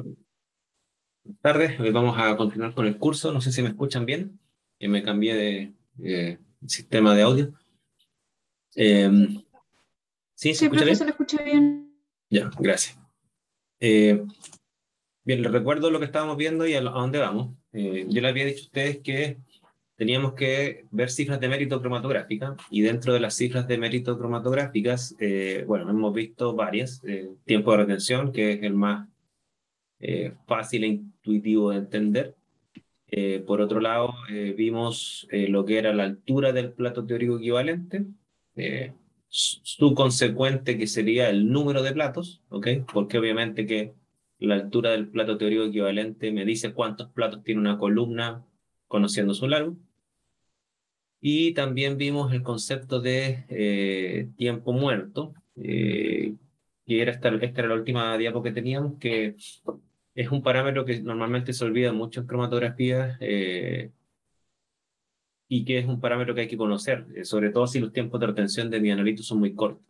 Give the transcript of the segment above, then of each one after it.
Buenas tardes, hoy vamos a continuar con el curso. No sé si me escuchan bien. Me cambié de sistema de audio. ¿Sí? ¿Se Sí, escucha profe, se bien? lo escuché bien. Ya, gracias. Eh, Bien, les recuerdo lo que estábamos viendo y a dónde vamos. Yo les había dicho a ustedes que teníamos que ver cifras de mérito cromatográfica y dentro de las cifras de mérito cromatográficas, bueno, hemos visto varias. Tiempo de retención, que es el más fácil e intuitivo de entender. Por otro lado, vimos lo que era la altura del plato teórico equivalente, su consecuente que sería el número de platos, ¿ok? Porque obviamente que la altura del plato teórico equivalente me dice cuántos platos tiene una columna conociendo su largo. Y también vimos el concepto de tiempo muerto, que esta era la última diapo que teníamos, que es un parámetro que normalmente se olvida mucho en cromatografía, y que es un parámetro que hay que conocer, sobre todo si los tiempos de retención de mi analito son muy cortos.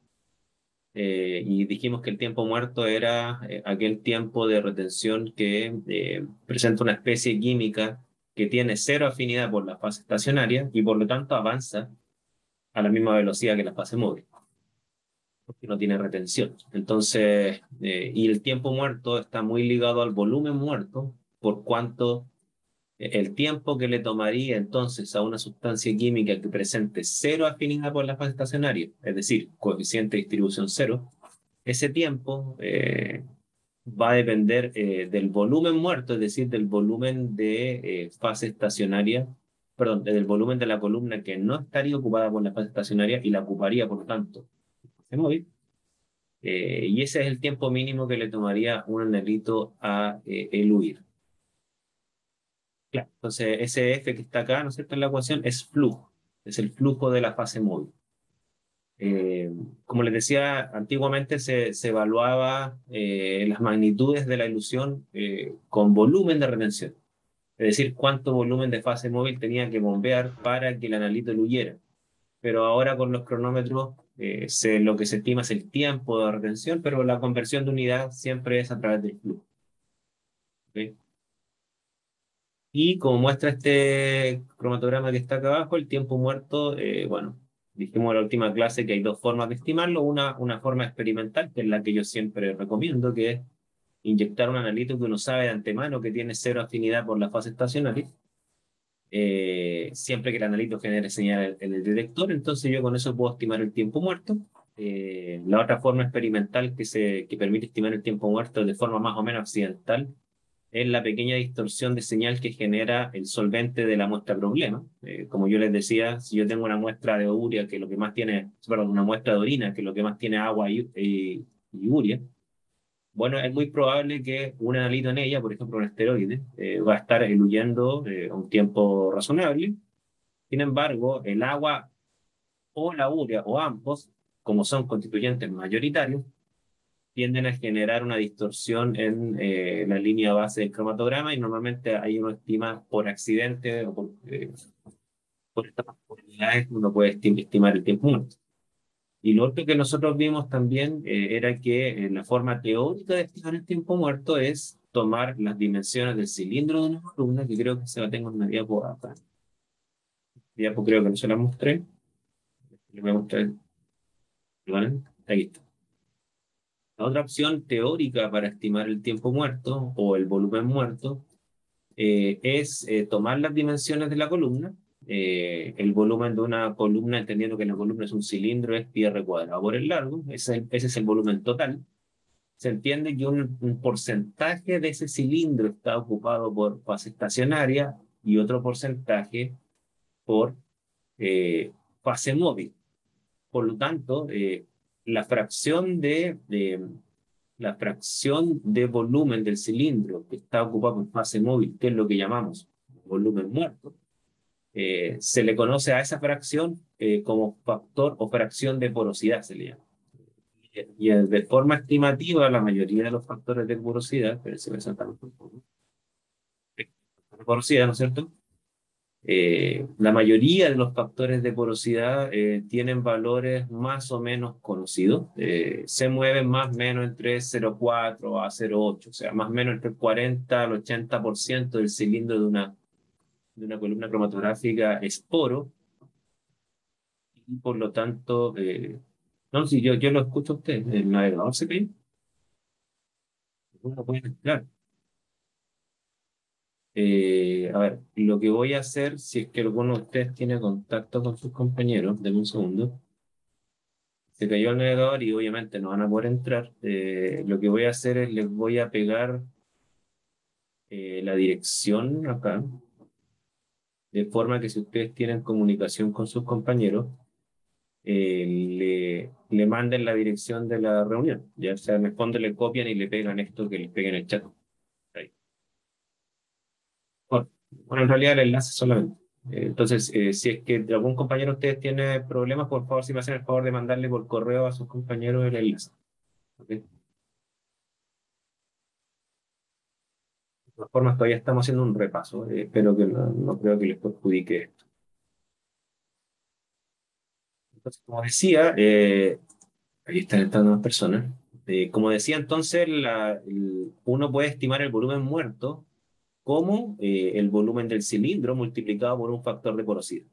Y dijimos que el tiempo muerto era aquel tiempo de retención que presenta una especie química que tiene cero afinidad por la fase estacionaria y por lo tanto avanza a la misma velocidad que la fase móvil, porque no tiene retención. Entonces, y el tiempo muerto está muy ligado al volumen muerto, por cuanto el tiempo que le tomaría entonces a una sustancia química que presente cero afinidad por la fase estacionaria, es decir, coeficiente de distribución cero, ese tiempo va a depender del volumen muerto, es decir, del volumen de fase estacionaria, perdón, del volumen de la columna que no estaría ocupada por la fase estacionaria y la ocuparía, por tanto, fase móvil. Y ese es el tiempo mínimo que le tomaría un anelito a eluir. Claro. Entonces, ese F que está acá, ¿no es cierto?, en la ecuación es flujo, es el flujo de la fase móvil. Eh, Como les decía, antiguamente se evaluaba las magnitudes de la ilusión con volumen de retención, es decir, cuánto volumen de fase móvil tenía que bombear para que el analito diluyera. Pero ahora con los cronómetros lo que se estima es el tiempo de retención, pero la conversión de unidad siempre es a través del flujo. ¿Ok? Y como muestra este cromatograma que está acá abajo, el tiempo muerto, bueno, dijimos en la última clase que hay dos formas de estimarlo. Una forma experimental, que es la que yo siempre recomiendo, que es inyectar un analito que uno sabe de antemano que tiene cero afinidad por la fase estacionaria, siempre que el analito genere señal en el detector. Entonces yo con eso puedo estimar el tiempo muerto. La otra forma experimental que permite estimar el tiempo muerto de forma más o menos accidental es la pequeña distorsión de señal que genera el solvente de la muestra problema. Como yo les decía, si yo tengo una muestra de urea que lo que más tiene, perdón, una muestra de orina que lo que más tiene agua y urea, bueno, es muy probable que un analito en ella, por ejemplo un esteroide, va a estar diluyendo a un tiempo razonable. Sin embargo, el agua o la urea o ambos, como son constituyentes mayoritarios, tienden a generar una distorsión en la línea base del cromatograma y normalmente ahí uno estima por accidente o por estas probabilidades uno puede estimar el tiempo muerto. Y lo otro que nosotros vimos también era que la forma teórica de estimar el tiempo muerto es tomar las dimensiones del cilindro de una columna, que creo que se la tengo en una diapo acá. Diapo creo que no se la mostré. Le voy a mostrar. ¿Vale? Ahí está. La otra opción teórica para estimar el tiempo muerto o el volumen muerto es tomar las dimensiones de la columna, el volumen de una columna, entendiendo que la columna es un cilindro, es pi r cuadrado por el largo, ese es el volumen total. Se entiende que un porcentaje de ese cilindro está ocupado por fase estacionaria y otro porcentaje por fase móvil. Por lo tanto, la fracción la fracción de volumen del cilindro que está ocupado en fase móvil, que es lo que llamamos volumen muerto, se le conoce a esa fracción como factor o fracción de porosidad, se le llama. Y de forma estimativa, la mayoría de los factores de porosidad, pero se presentan por porosidad, ¿no es cierto? La mayoría de los factores de porosidad tienen valores más o menos conocidos. Se mueven más o menos entre 0,4 a 0,8, o sea, más o menos entre el 40 al 80% del cilindro de una columna cromatográfica es poro, y por lo tanto, no, si yo lo escucho a usted, el navegador se cae, uno puede entrar. A ver, lo que voy a hacer, si es que alguno de ustedes tiene contacto con sus compañeros, denme un segundo. Se cayó el navegador y obviamente no van a poder entrar. Lo que voy a hacer es les voy a pegar la dirección acá, de forma que si ustedes tienen comunicación con sus compañeros, le manden la dirección de la reunión. Ya sea, en el fondo le copian y le pegan esto que les peguen el chat. Ahí. Bueno, en realidad el enlace solamente. Entonces, si es que algún compañero de ustedes tiene problemas, por favor, si me hacen el favor de mandarle por correo a sus compañeros el enlace. ¿Ok? De todas formas, todavía estamos haciendo un repaso. Espero que no creo que les perjudique esto. Entonces, como decía, ahí están entrando más personas. Como decía, entonces, uno puede estimar el volumen muerto como el volumen del cilindro multiplicado por un factor de porosidad.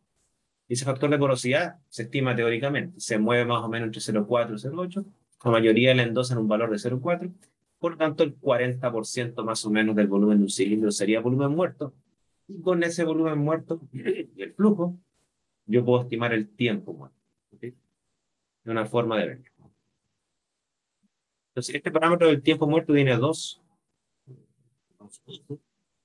Y ese factor de porosidad se estima teóricamente, se mueve más o menos entre 0,4 y 0,8. La mayoría le endosan un valor de 0,4. Por lo tanto, el 40% más o menos del volumen de un cilindro sería volumen muerto. Y con ese volumen muerto y el flujo, yo puedo estimar el tiempo muerto. ¿Okay? De una forma de verlo. Entonces, este parámetro del tiempo muerto tiene dos usos.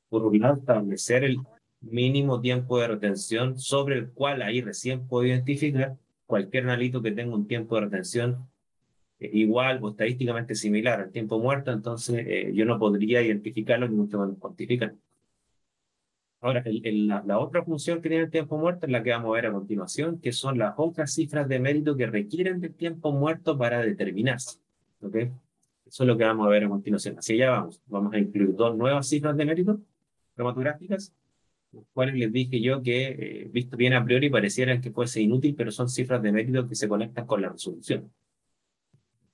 Por un lado, establecer el mínimo tiempo de retención sobre el cual ahí recién puedo identificar cualquier analito que tenga un tiempo de retención igual o estadísticamente similar al tiempo muerto, entonces yo no podría identificarlo ni mucho menos cuantificar. Ahora, la otra función que tiene el tiempo muerto es la que vamos a ver a continuación, que son las otras cifras de mérito que requieren del tiempo muerto para determinarse. ¿Ok? Eso es lo que vamos a ver a continuación. Así ya vamos. Vamos a incluir dos nuevas cifras de mérito cromatográficas, las cuales les dije yo que, visto bien a priori, parecieran que fuese inútil, pero son cifras de mérito que se conectan con la resolución.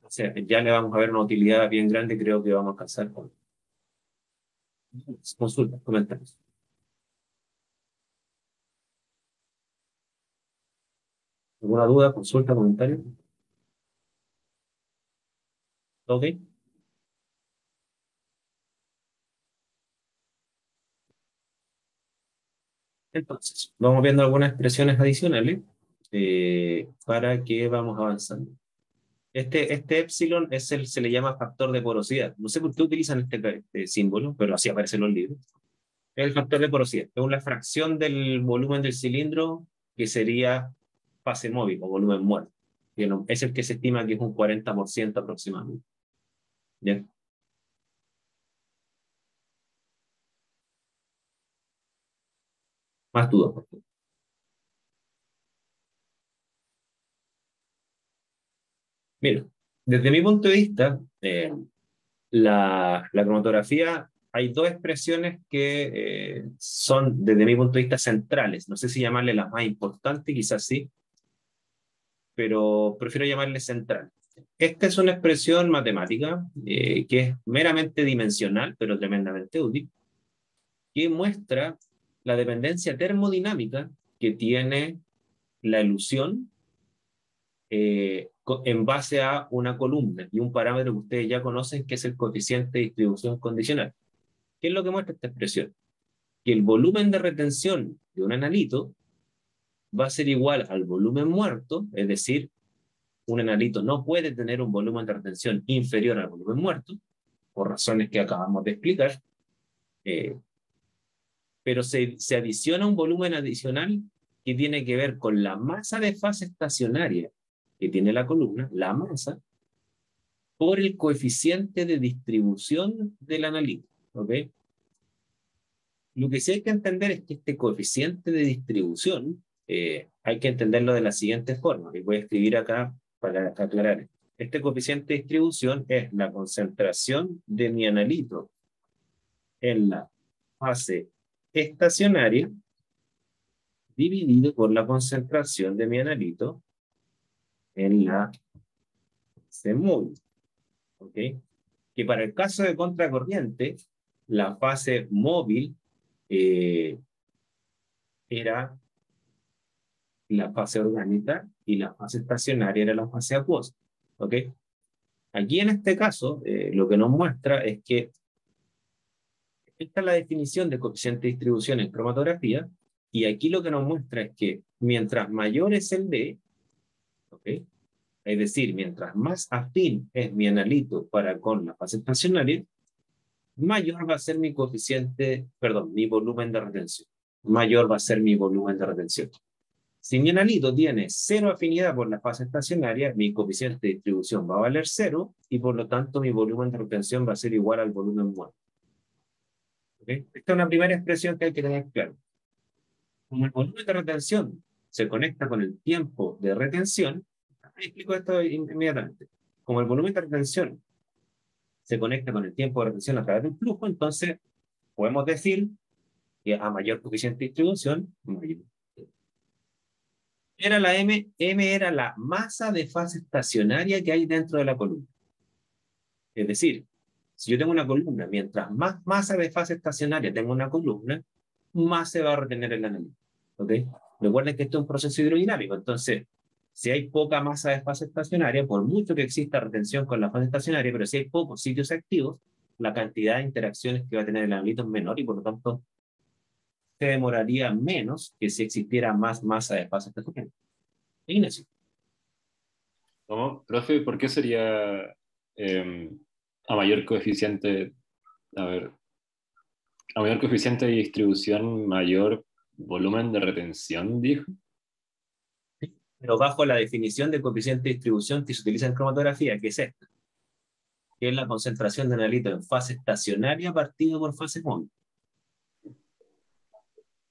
O sea, ya le vamos a ver una utilidad bien grande, creo que vamos a alcanzar con consultas, comentarios. ¿Alguna duda, consulta, comentario? ¿Ok? Entonces, vamos viendo algunas expresiones adicionales para que vamos avanzando. Este epsilon se le llama factor de porosidad. No sé por qué utilizan este símbolo, pero así aparece en los libros. Es el factor de porosidad. Es una fracción del volumen del cilindro que sería fase móvil o volumen muerto. Es el que se estima que es un 40% aproximadamente. ¿Ya? Más dudas, por favor. Mira, desde mi punto de vista, la cromatografía, hay dos expresiones que son, desde mi punto de vista, centrales. No sé si llamarle las más importantes, quizás sí, pero prefiero llamarle central. Esta es una expresión matemática que es meramente dimensional, pero tremendamente útil, que muestra la dependencia termodinámica que tiene la elusión en base a una columna y un parámetro que ustedes ya conocen, que es el coeficiente de distribución condicional. ¿Qué es lo que muestra esta expresión? Que el volumen de retención de un analito va a ser igual al volumen muerto, es decir, un analito no puede tener un volumen de retención inferior al volumen muerto, por razones que acabamos de explicar, eh, pero se adiciona un volumen adicional que tiene que ver con la masa de fase estacionaria que tiene la columna, la masa, por el coeficiente de distribución del analito. ¿Ok? Lo que sí hay que entender es que este coeficiente de distribución hay que entenderlo de la siguiente forma, que voy a escribir acá para aclarar. Este coeficiente de distribución es la concentración de mi analito en la fase estacionaria dividido por la concentración de mi analito en la fase móvil. ¿Ok? Que para el caso de contracorriente, la fase móvil era la fase orgánica y la fase estacionaria era la fase acuosa. ¿Ok? Aquí en este caso, lo que nos muestra es que esta es la definición de coeficiente de distribución en cromatografía, y aquí lo que nos muestra es que mientras mayor es el D, ¿ok? Es decir, mientras más afín es mi analito para con la fase estacionaria, mayor va a ser mi coeficiente, perdón, mi volumen de retención. Mayor va a ser mi volumen de retención. Si mi analito tiene cero afinidad por la fase estacionaria, mi coeficiente de distribución va a valer cero y por lo tanto mi volumen de retención va a ser igual al volumen muerto. ¿Okay? Esta es una primera expresión que hay que tener claro. Como el volumen de retención se conecta con el tiempo de retención, explico esto inmediatamente. Como el volumen de retención se conecta con el tiempo de retención a través del flujo, entonces podemos decir que a mayor coeficiente de distribución, mayor. Era la M era la masa de fase estacionaria que hay dentro de la columna. Es decir, si yo tengo una columna, mientras más masa de fase estacionaria tengo una columna, más se va a retener el analito. ¿Ok? Recuerden que esto es un proceso hidrodinámico, entonces, si hay poca masa de fase estacionaria, por mucho que exista retención con la fase estacionaria, pero si hay pocos sitios activos, la cantidad de interacciones que va a tener el analito es menor y por lo tanto se demoraría menos que si existiera más masa de fase estacionaria. Ignacio. ¿Cómo? Profe, ¿por qué sería a mayor coeficiente, a ver, a mayor coeficiente de distribución, mayor volumen de retención, dijo? Pero bajo la definición de coeficiente de distribución que se utiliza en cromatografía, que es esta, que es la concentración de analito en fase estacionaria partido por fase móvil.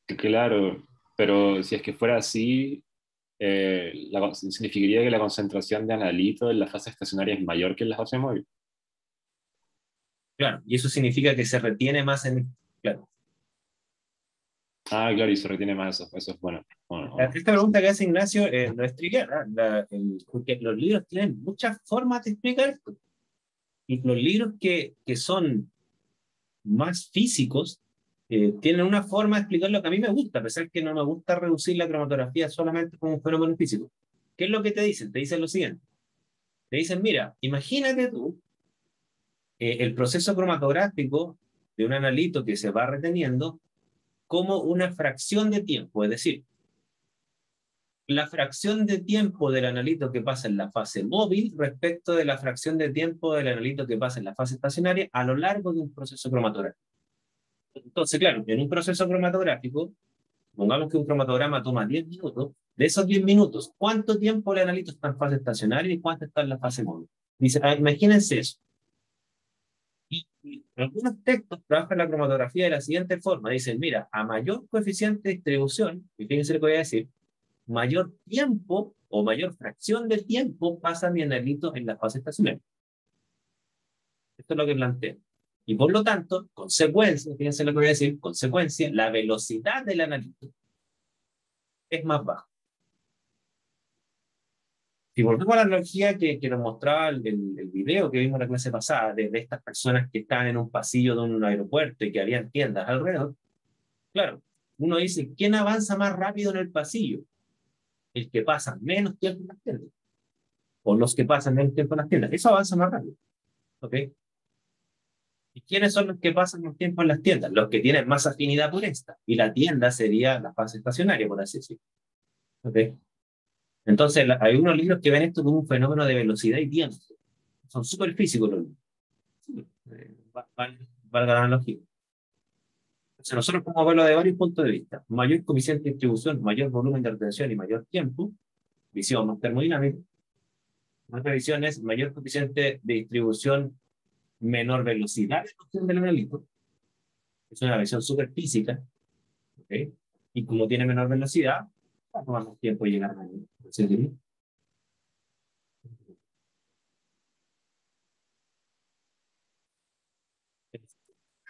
Claro, pero si es que fuera así, significaría que la concentración de analito en la fase estacionaria es mayor que en la fase móvil. Claro, y eso significa que se retiene más en... Claro. Ah, claro, y se retiene más eso es bueno. Esta pregunta que hace Ignacio no es trivial, porque los libros tienen muchas formas de explicar esto. Y los libros que son más físicos tienen una forma de explicar lo que a mí me gusta, a pesar que no me gusta reducir la cromatografía solamente como un fenómeno físico. ¿Qué es lo que te dicen? Te dicen lo siguiente. Te dicen, mira, imagínate tú el proceso cromatográfico de un analito que se va reteniendo como una fracción de tiempo, es decir, la fracción de tiempo del analito que pasa en la fase móvil respecto de la fracción de tiempo del analito que pasa en la fase estacionaria a lo largo de un proceso cromatográfico. Entonces, claro, en un proceso cromatográfico, pongamos que un cromatograma toma 10 minutos, de esos 10 minutos, ¿cuánto tiempo el analito está en fase estacionaria y cuánto está en la fase móvil? Dice, imagínense eso. Y algunos textos trabajan la cromatografía de la siguiente forma. Dicen, mira, a mayor coeficiente de distribución, y fíjense lo que voy a decir, mayor tiempo o mayor fracción de tiempo pasa mi analito en la fase estacionaria. Esto es lo que plantea. Y por lo tanto, consecuencia, fíjense lo que voy a decir, consecuencia, la velocidad del analito es más baja. Si volvemos a la analogía que nos mostraba el video que vimos en la clase pasada, de estas personas que están en un pasillo de un aeropuerto y que habían tiendas alrededor, claro, uno dice, ¿quién avanza más rápido en el pasillo? El que pasa menos tiempo en las tiendas, o los que pasan menos tiempo en las tiendas. Eso avanza más rápido. ¿Ok? ¿Y quiénes son los que pasan más tiempo en las tiendas? Los que tienen más afinidad por esta. Y la tienda sería la fase estacionaria, por así decirlo. ¿Ok? Entonces, hay unos libros que ven esto como un fenómeno de velocidad y tiempo. Son súper físicos los libros. Valga la analogía. Entonces, nosotros podemos verlo de varios puntos de vista. Mayor coeficiente de distribución, mayor volumen de retención y mayor tiempo. Visión más termodinámica. Otra visión es mayor coeficiente de distribución, menor velocidad de construcción del analito. Es una visión súper física. ¿Okay? Y como tiene menor velocidad, va a tomar más tiempo llegar a la...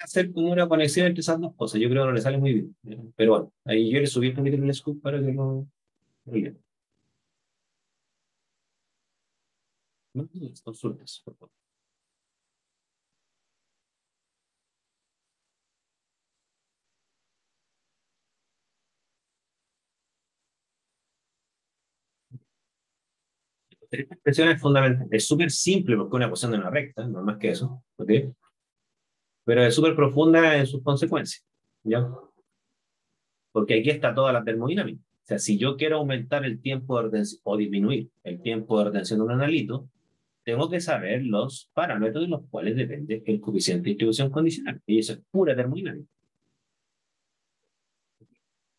hacer como una conexión entre esas dos cosas. Yo creo que no le sale muy bien. Pero bueno, ahí yo le subí el capítulo del scoop para que lo lean. No, consultas, por favor. Esta expresión es fundamental. Es súper simple porque es una ecuación de una recta, no más que eso. ¿Ok? Pero es súper profunda en sus consecuencias. ¿Ya? Porque aquí está toda la termodinámica. O sea, si yo quiero aumentar el tiempo de retención o disminuir el tiempo de retención de un analito, tengo que saber los parámetros de los cuales depende el coeficiente de distribución condicional. Y eso es pura termodinámica.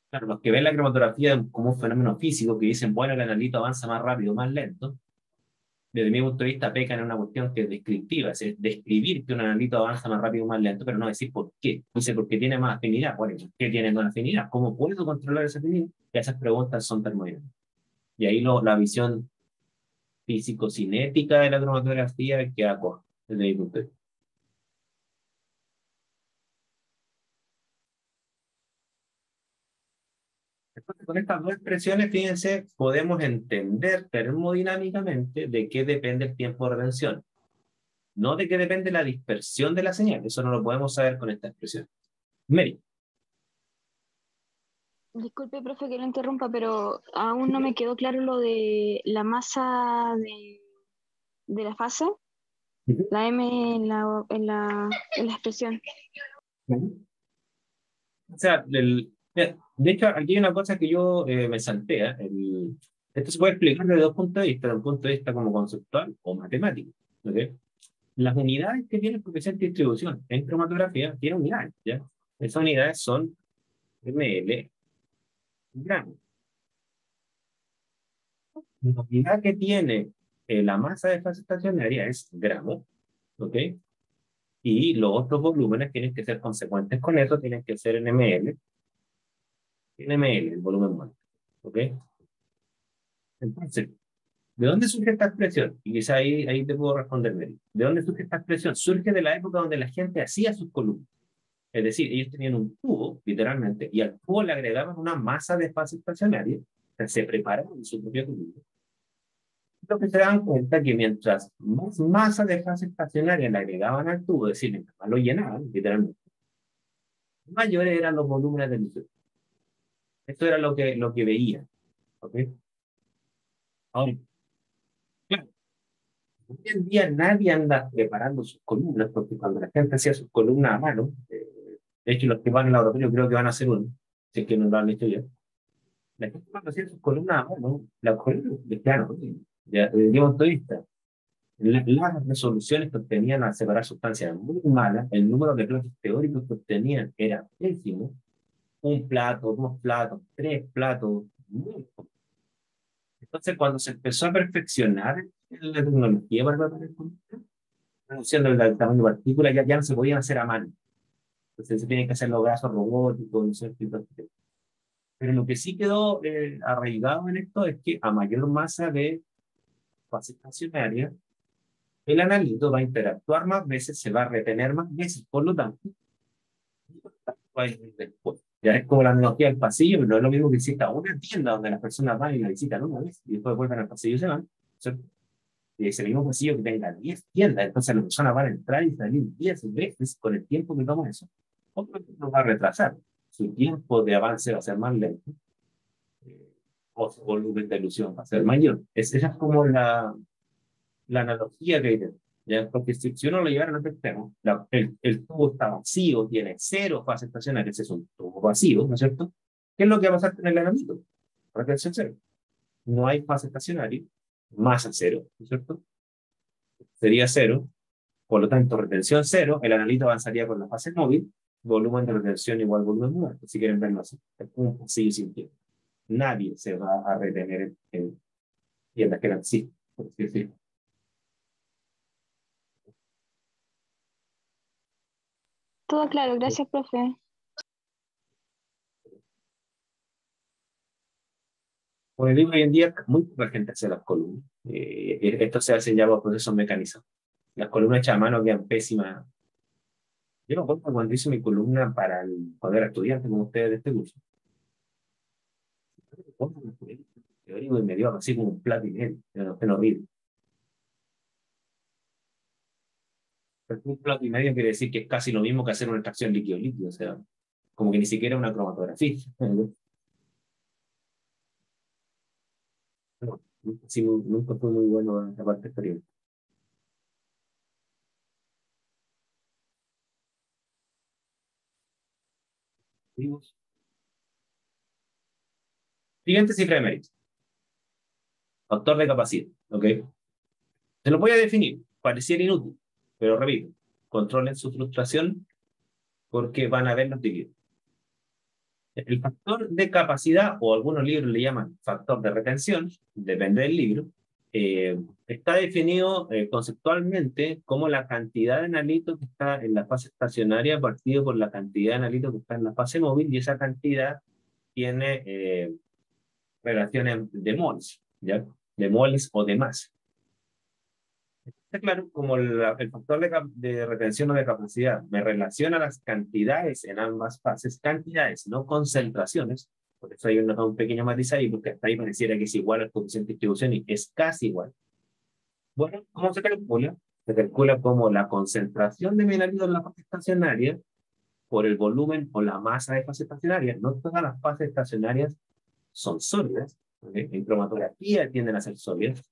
Claro, los que ven la cromatografía como un fenómeno físico, que dicen, bueno, el analito avanza más rápido o más lento, desde mi punto de vista pecan en una cuestión que es descriptiva, es describir que un analito avanza más rápido o más lento, pero no decir por qué. Dice, porque tiene más afinidad. Bueno, ¿qué tiene más afinidad? ¿Cómo puedo controlar esa afinidad? Y esas preguntas son termodinámicas. Y ahí la visión físico-cinética de la cromatografía queda corta, desde mi punto de vista. Entonces, con estas dos expresiones, fíjense, podemos entender termodinámicamente de qué depende el tiempo de retención, no de qué depende la dispersión de la señal. Eso no lo podemos saber con esta expresión. Mary. Disculpe, profe, que lo interrumpa, pero aún no me quedó claro lo de la masa de la fase, la M en la expresión. O sea, de hecho, aquí hay una cosa que yo me salté. Esto se puede explicar desde dos puntos de vista, desde un punto de vista como conceptual o matemático. ¿Ok? Las unidades que tiene el coeficiente de distribución en cromatografía tienen unidades, ¿ya? Esas unidades son ml, gramos. La unidad que tiene la masa de fase estacionaria es gramo, ¿ok? Y los otros volúmenes tienen que ser consecuentes con eso, tienen que ser en ml, el volumen mol, ¿ok? Entonces, ¿de dónde surge esta expresión? Y quizá ahí te puedo responder, Mary. ¿De dónde surge esta expresión? Surge de la época donde la gente hacía sus columnas. Es decir, ellos tenían un tubo, literalmente, y al tubo le agregaban una masa de fase estacionaria, o sea, se preparaban su propia columna. Lo que se dan cuenta que mientras más masa de fase estacionaria le agregaban al tubo, es decir, mientras más lo llenaban, literalmente, mayores eran los volúmenes del líquido. Esto era lo que veían. ¿Ok? Ahora, claro, hoy en día nadie anda preparando sus columnas, porque cuando la gente hacía sus columnas a mano, de hecho los que van en la laboratorio creo que van a hacer uno, si es que no lo han hecho ya. La gente cuando hacía sus columnas a mano, las columnas de plano, ya, desde mi punto de vista, las resoluciones que obtenían al separar sustancias eran muy malas, el número de platos teóricos que obtenían era pésimo, un plato, dos platos, tres platos, muy poco. Entonces, cuando se empezó a perfeccionar la tecnología para tratar el contacto, reduciendo el tamaño de partículas, ya no se podían hacer a mano. Entonces, se tienen que hacer los brazos robóticos, no sé, pero lo que sí quedó arraigado en esto es que a mayor masa de fase estacionaria, el analito va a interactuar más veces, se va a retener más veces, por lo tanto, va a ir después. Ya es como la analogía del pasillo, pero no es lo mismo que exista una tienda donde las personas van y la visitan una vez y después vuelven al pasillo y se van, ¿cierto? Y ese mismo pasillo que tenga 10 tiendas, entonces las personas van a entrar y salir 10 veces con el tiempo que toma eso. Obviamente no va a retrasar, su tiempo de avance va a ser más lento, o su volumen de ilusión va a ser mayor. Esa es como la analogía que hay dentro. ¿Ya? Porque si uno lo llevara a otro extremo, el tubo está vacío, tiene cero fase estacionaria, ese es un tubo vacío, ¿no es cierto? ¿Qué es lo que va a pasar con el anamito? Retención cero. No hay fase estacionaria, masa cero, ¿no es cierto? Sería cero, por lo tanto, retención cero, el analito avanzaría con la fase móvil, volumen de retención igual volumen muerto, si quieren verlo así. Es un pasillo sin tiempo. Nadie se va a retener en tiendas que eran así, por así decirlo. Todo claro, gracias, profe. Como digo, hoy en día muy poca gente hace las columnas. Esto se hace ya por procesos mecanizados. Las columnas hechas a mano quedan pésimas, Yo me acuerdo cuando hice mi columna cuando era estudiante como ustedes de este curso. Teórico y me dio así como un plato y medio. Era horrible. Pero un plato y medio quiere decir que es casi lo mismo que hacer una extracción líquido-líquido. O sea, como que ni siquiera una cromatografía. No, sí, nunca fue muy bueno la parte exterior. Siguiente cifra de mérito. Factor de capacidad. ¿Ok? Se lo voy a definir. Pareciera inútil, pero repito, controlen su frustración porque van a ver los líquidos. El factor de capacidad, o algunos libros le llaman factor de retención, depende del libro, está definido conceptualmente como la cantidad de nanitos que está en la fase estacionaria partido por la cantidad de nanitos que está en la fase móvil, y esa cantidad tiene relaciones de moles, ¿ya? De moles o de masa. Está claro, como el factor de retención o de capacidad me relaciona las cantidades en ambas fases, cantidades, no concentraciones. Por eso hay un pequeño matiz ahí, porque hasta ahí pareciera que es igual al coeficiente de distribución y es casi igual. Bueno, ¿cómo se calcula? Se calcula como la concentración de mineralito en la fase estacionaria por el volumen o la masa de fase estacionaria. No todas las fases estacionarias son sólidas, ¿okay? En cromatografía tienden a ser sólidas,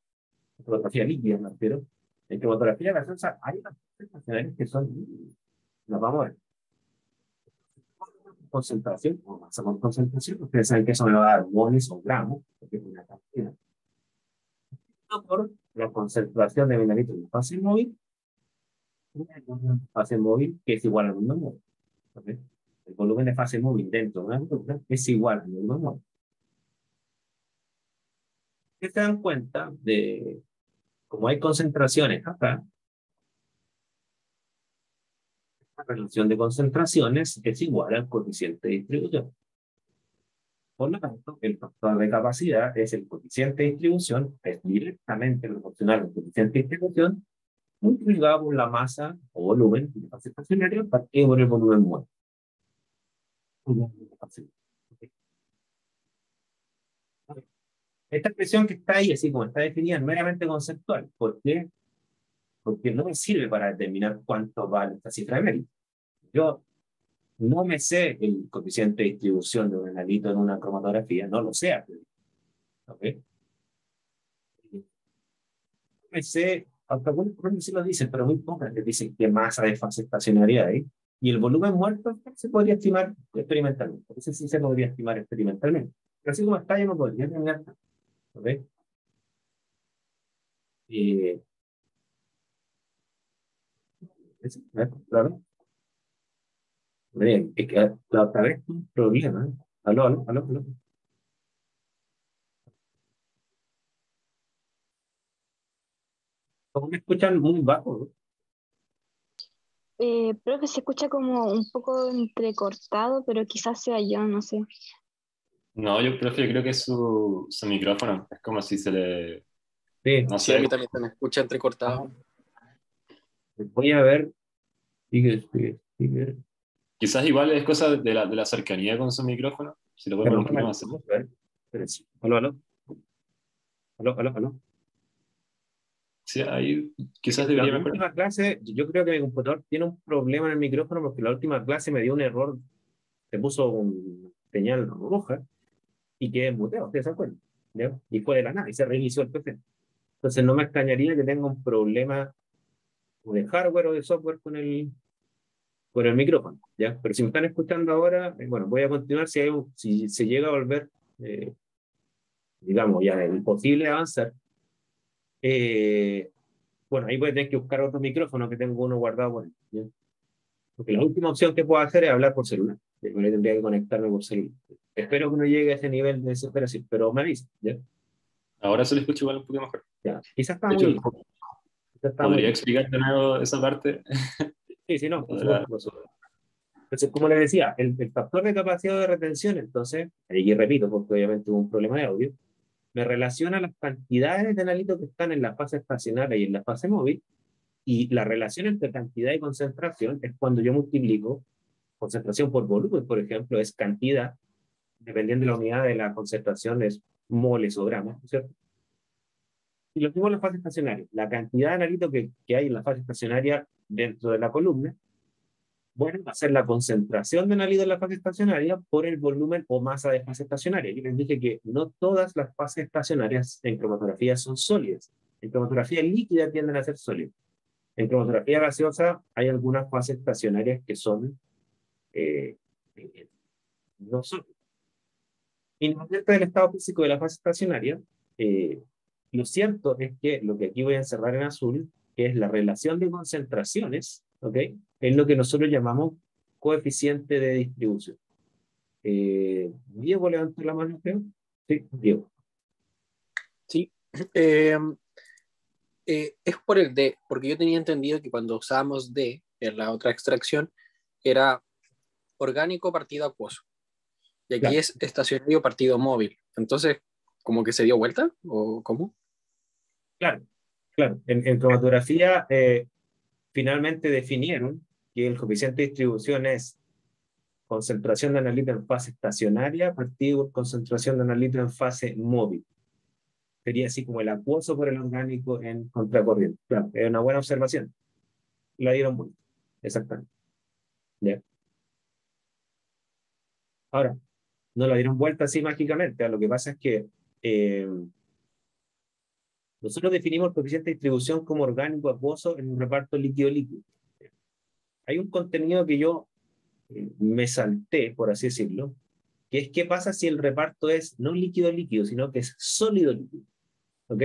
en cromatografía líquida, me refiero. En cromatografía gaseosa hay unas fases estacionarias que son, las vamos a ver, concentración o masa con concentración. Ustedes saben que eso me va a dar moles o gramos, porque es una cantidad. Por la concentración de mineralito en la fase móvil, fase móvil que es igual al número móvil. ¿Okay? El volumen de fase móvil dentro de una estructura es igual al número móvil. ¿Qué se dan cuenta de como hay concentraciones acá? La relación de concentraciones es igual al coeficiente de distribución. Por lo tanto, el factor de capacidad es el coeficiente de distribución, es directamente proporcional al coeficiente de distribución, multiplicado por la masa o volumen de fase estacionaria partido por el volumen móvil. Esta expresión que está ahí, así como está definida, es meramente conceptual. ¿Por qué? Porque no me sirve para determinar cuánto vale esta cifra de mérito. Yo no me sé el coeficiente de distribución de un analito en una cromatografía, no lo sé. ¿Okay? No me sé, aunque algunos programas sí lo dicen, pero muy pocas les dicen qué masa de fase estacionaria hay. Y el volumen muerto se podría estimar experimentalmente. Ese sí se podría estimar experimentalmente. Pero así como está, yo no podría determinar. ¿Okay? Y, claro. Bien, es que la otra vez tuve un problema. Aló, aló, aló, aló. ¿Cómo me escuchan muy bajo? ¿No? Profe, se escucha como un poco entrecortado, pero quizás sea yo, no sé. No, yo, profe, yo creo que es su micrófono. Es como si se le... Sí, No Sí, a sé. mí también se me escucha entrecortado. voy a ver. Sigue. Quizás igual es cosa de la cercanía con su micrófono. Si lo puede poner un poquito más cerca. Vamos a ver. Espérense. Aló, aló. Aló, aló, aló. Sí, ahí quizás La debería mejorar. última clase, yo creo que mi computador tiene un problema en el micrófono porque la última clase me dio un error, se puso un señal roja y quedé muteado, ¿ustedes se acuerdan? ¿Ya? Y fue de la nada y se reinició el PC. Entonces no me extrañaría que tenga un problema o de hardware o de software con el micrófono, ¿ya? Pero si me están escuchando ahora, bueno, voy a continuar. Si se llega a volver, eh, digamos, ya imposible avanzar, bueno, ahí voy a tener que buscar otro micrófono que tengo uno guardado por ahí, ¿ya? Porque la última opción que puedo hacer es hablar por celular. Yo tendría que conectarme por celular. Espero que no llegue a ese nivel de desesperación, pero me avisa, ¿ya? Ahora se le escucha igual un poco mejor. Ya. Quizás está De muy hecho, lejos. Quizás está muy ¿podría lejos. explicar de nuevo esa parte? Sí, sí, no, por supuesto, por supuesto. Entonces, como les decía, el factor de capacidad de retención, entonces, y repito, porque obviamente hubo un problema de audio, me relaciona las cantidades de analitos que están en la fase estacionaria y en la fase móvil Y la relación entre cantidad y concentración es cuando yo multiplico concentración por volumen, por ejemplo, es cantidad, dependiendo de la unidad de la concentración, es moles o gramos, ¿cierto? Y lo mismo en la fase estacionaria. La cantidad de analito que hay en la fase estacionaria dentro de la columna, bueno, va a ser la concentración de analito en la fase estacionaria por el volumen o masa de fase estacionaria. Yo les dije que no todas las fases estacionarias en cromatografía son sólidas. En cromatografía líquida tienden a ser sólidas. En cromatografía gaseosa hay algunas fases estacionarias que son eh, no sólidas. Independiente del estado físico de la fase estacionaria, lo cierto es que lo que aquí voy a encerrar en azul, que es la relación de concentraciones, ¿ok? Es lo que nosotros llamamos coeficiente de distribución. Diego levantó la mano, creo. Sí, Diego. Sí. Es por el D, porque yo tenía entendido que cuando usábamos D en la otra extracción era orgánico partido acuoso. Y aquí Claro. es estacionario partido móvil. Entonces, ¿como que se dio vuelta? ¿O cómo? Claro, claro. En cromatografía finalmente definieron que el coeficiente de distribución es concentración de analito en fase estacionaria partido por concentración de analito en fase móvil. Sería así como el acuoso por el orgánico en contracorriente. Claro, es una buena observación. La dieron vuelta. Exactamente. ¿Ya? Ahora, no la dieron vuelta así mágicamente. Lo que pasa es que nosotros definimos el coeficiente de distribución como orgánico acuoso en un reparto líquido-líquido. Hay un contenido que yo me salté, por así decirlo, que es qué pasa si el reparto es no líquido-líquido, sino que es sólido-líquido. ¿Ok?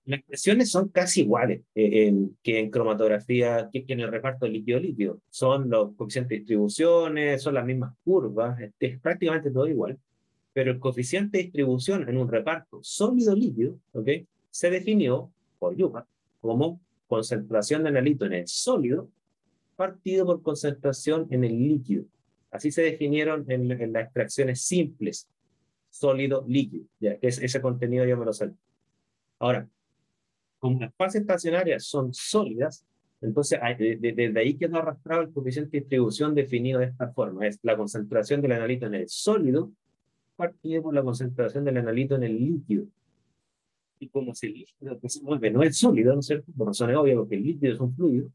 Las expresiones son casi iguales que en cromatografía, que en el reparto líquido-líquido. Son los coeficientes de distribuciones, son las mismas curvas, es prácticamente todo igual. Pero el coeficiente de distribución en un reparto sólido-líquido, ¿ok? Se definió por Yupa como concentración de analito en el sólido partido por concentración en el líquido. Así se definieron en las extracciones simples, sólido-líquido. Ya, ese contenido yo me lo salto. Ahora, como las fases estacionarias son sólidas, entonces desde ahí quedó arrastrado el coeficiente de distribución definido de esta forma. Es la concentración del analito en el sólido partido por la concentración del analito en el líquido. Y como si el líquido que se mueve no es sólido, ¿no es cierto? Por razones obvias, porque el líquido es un fluido,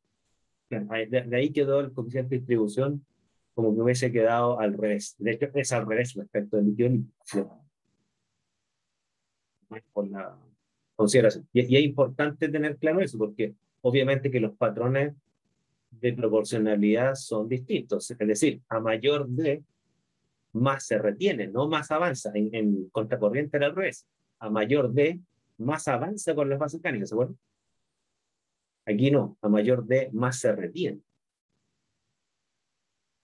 de ahí quedó el coeficiente de distribución como que hubiese quedado al revés. De hecho, es al revés respecto del líquido líquido. Por la consideración. Y es importante tener claro eso, porque obviamente que los patrones de proporcionalidad son distintos. Es decir, a mayor D, más se retiene, no más avanza. En contracorriente era al revés. A mayor D, más avanza con las bases mecánicas, ¿se acuerdan? Aquí no, a mayor D, más se retiene.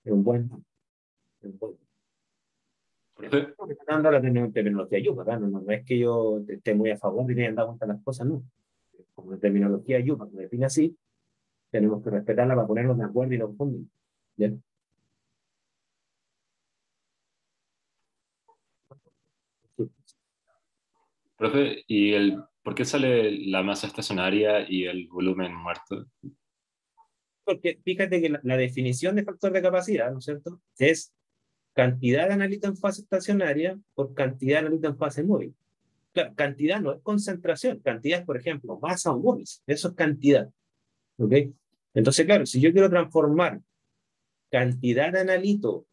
Es un buen. Es un buen. Dando la terminología Yupa, ¿verdad? No es que yo esté muy a favor de que hayan dado cuenta las cosas, no. Como la terminología Yupa se define así, tenemos que respetarla para ponernos de acuerdo y no confundir. ¿Ya? Profe, ¿por qué sale la masa estacionaria y el volumen muerto? Porque fíjate que la definición de factor de capacidad, ¿no es cierto? Es cantidad de analito en fase estacionaria por cantidad de analito en fase móvil. Claro, cantidad no es concentración, cantidad es, por ejemplo, masa o moles, eso es cantidad. ¿Ok? Entonces, claro, si yo quiero transformar cantidad de analito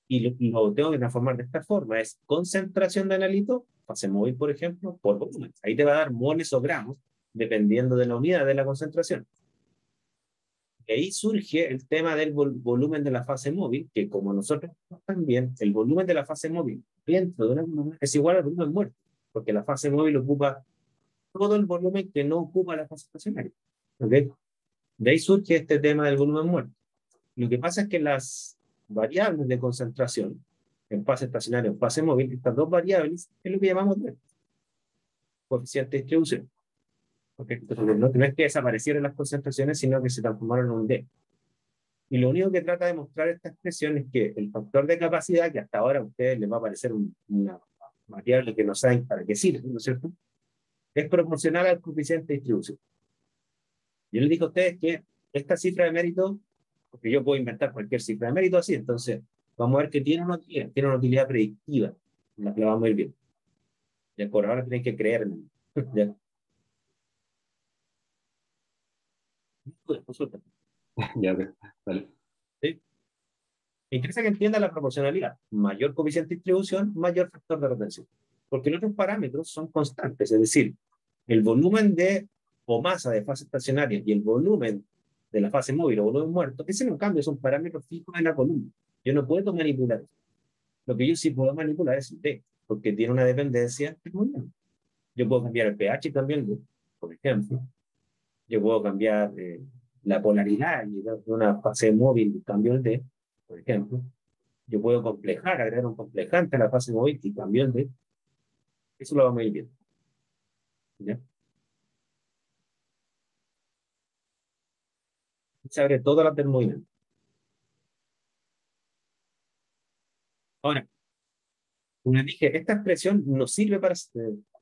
y lo tengo que transformar de esta forma, es concentración de analito, fase móvil, por ejemplo, por volumen. Ahí te va a dar moles o gramos, dependiendo de la unidad de la concentración. Y ahí surge el tema del volumen de la fase móvil, que como nosotros también, el volumen de la fase móvil dentro de una columna es igual al volumen muerto, porque la fase móvil ocupa todo el volumen que no ocupa la fase estacionaria. ¿Okay? De ahí surge este tema del volumen muerto. Lo que pasa es que las variables de concentración en fase estacionaria o en fase móvil, estas dos variables es lo que llamamos D, coeficiente de distribución. ¿Okay? Entonces, no es que desaparecieran las concentraciones, sino que se transformaron en un D. Y lo único que trata de mostrar esta expresión es que el factor de capacidad, que hasta ahora a ustedes les va a parecer una variable que no saben para qué sirve, ¿no es cierto? es proporcional al coeficiente de distribución. Yo les digo a ustedes que esta cifra de mérito, porque yo puedo inventar cualquier cifra de mérito así, entonces vamos a ver que tiene una utilidad predictiva, la vamos a ir bien. Ya por ahora tienen que creerme. ¿Ya? Consulta. Ya, vale. ¿Sí? Me interesa que entienda la proporcionalidad. Mayor coeficiente de distribución, mayor factor de retención. Porque los otros parámetros son constantes, es decir, el volumen o masa de fase estacionaria y el volumen de la fase móvil o volumen muerto, ese no cambia, son parámetros fijos en la columna. Yo no puedo manipular eso. Lo que yo sí puedo manipular es el D, porque tiene una dependencia del movimiento. Yo puedo cambiar el pH también, por ejemplo. Yo puedo cambiar la polaridad y de una fase móvil cambio el D, por ejemplo. Yo puedo agregar un complejante a la fase móvil y cambio el D. Eso lo vamos a ir viendo. ¿Ya? Se abre toda la termodinámica. Ahora, como les dije, esta expresión no sirve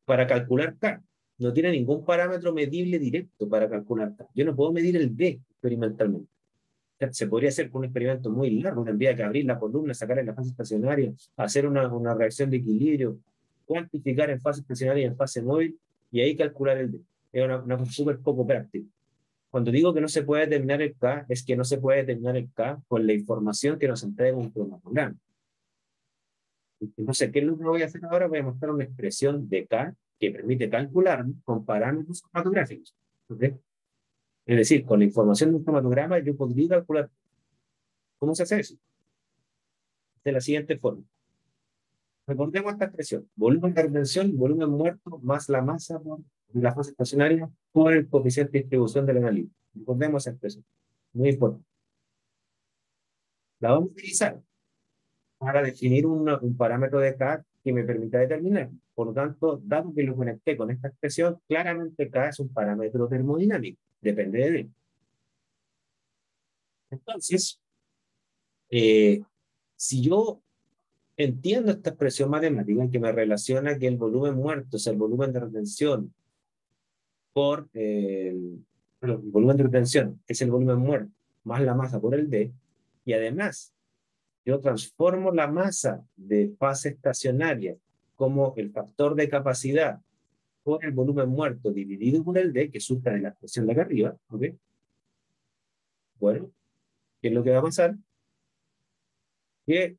para calcular K. No tiene ningún parámetro medible directo para calcular K. Yo no puedo medir el D experimentalmente. O sea, se podría hacer con un experimento muy largo, tendría que abrir la columna, sacar en la fase estacionaria, hacer una reacción de equilibrio, cuantificar en fase estacionaria y en fase móvil, y ahí calcular el D. Es una cosa súper poco práctica. Cuando digo que no se puede determinar el K, es que no se puede determinar el K con la información que nos entrega un cromatograma. Entonces, ¿qué es lo que voy a hacer ahora? Voy a mostrar una expresión de K que permite calcular con parámetros cromatográficos. ¿Okay? Es decir, con la información de un cromatograma yo podría calcular. ¿Cómo se hace eso? De la siguiente forma. Recordemos esta expresión. Volumen de retención, volumen muerto, más la masa por la fase estacionaria por el coeficiente de distribución del analito. Recordemos esa expresión. Muy importante. La vamos a utilizar para definir un parámetro de K que me permita determinar. Por lo tanto, dado que lo conecté con esta expresión, claramente K es un parámetro termodinámico. Depende de él. Entonces, si yo entiendo esta expresión matemática en que me relaciona que el volumen muerto es el volumen de retención por el volumen de retención es el volumen muerto más la masa por el D, y además yo transformo la masa de fase estacionaria como el factor de capacidad por el volumen muerto dividido por el D, que surge de la expresión de acá arriba, ¿ok? Bueno, ¿qué es lo que va a pasar? Que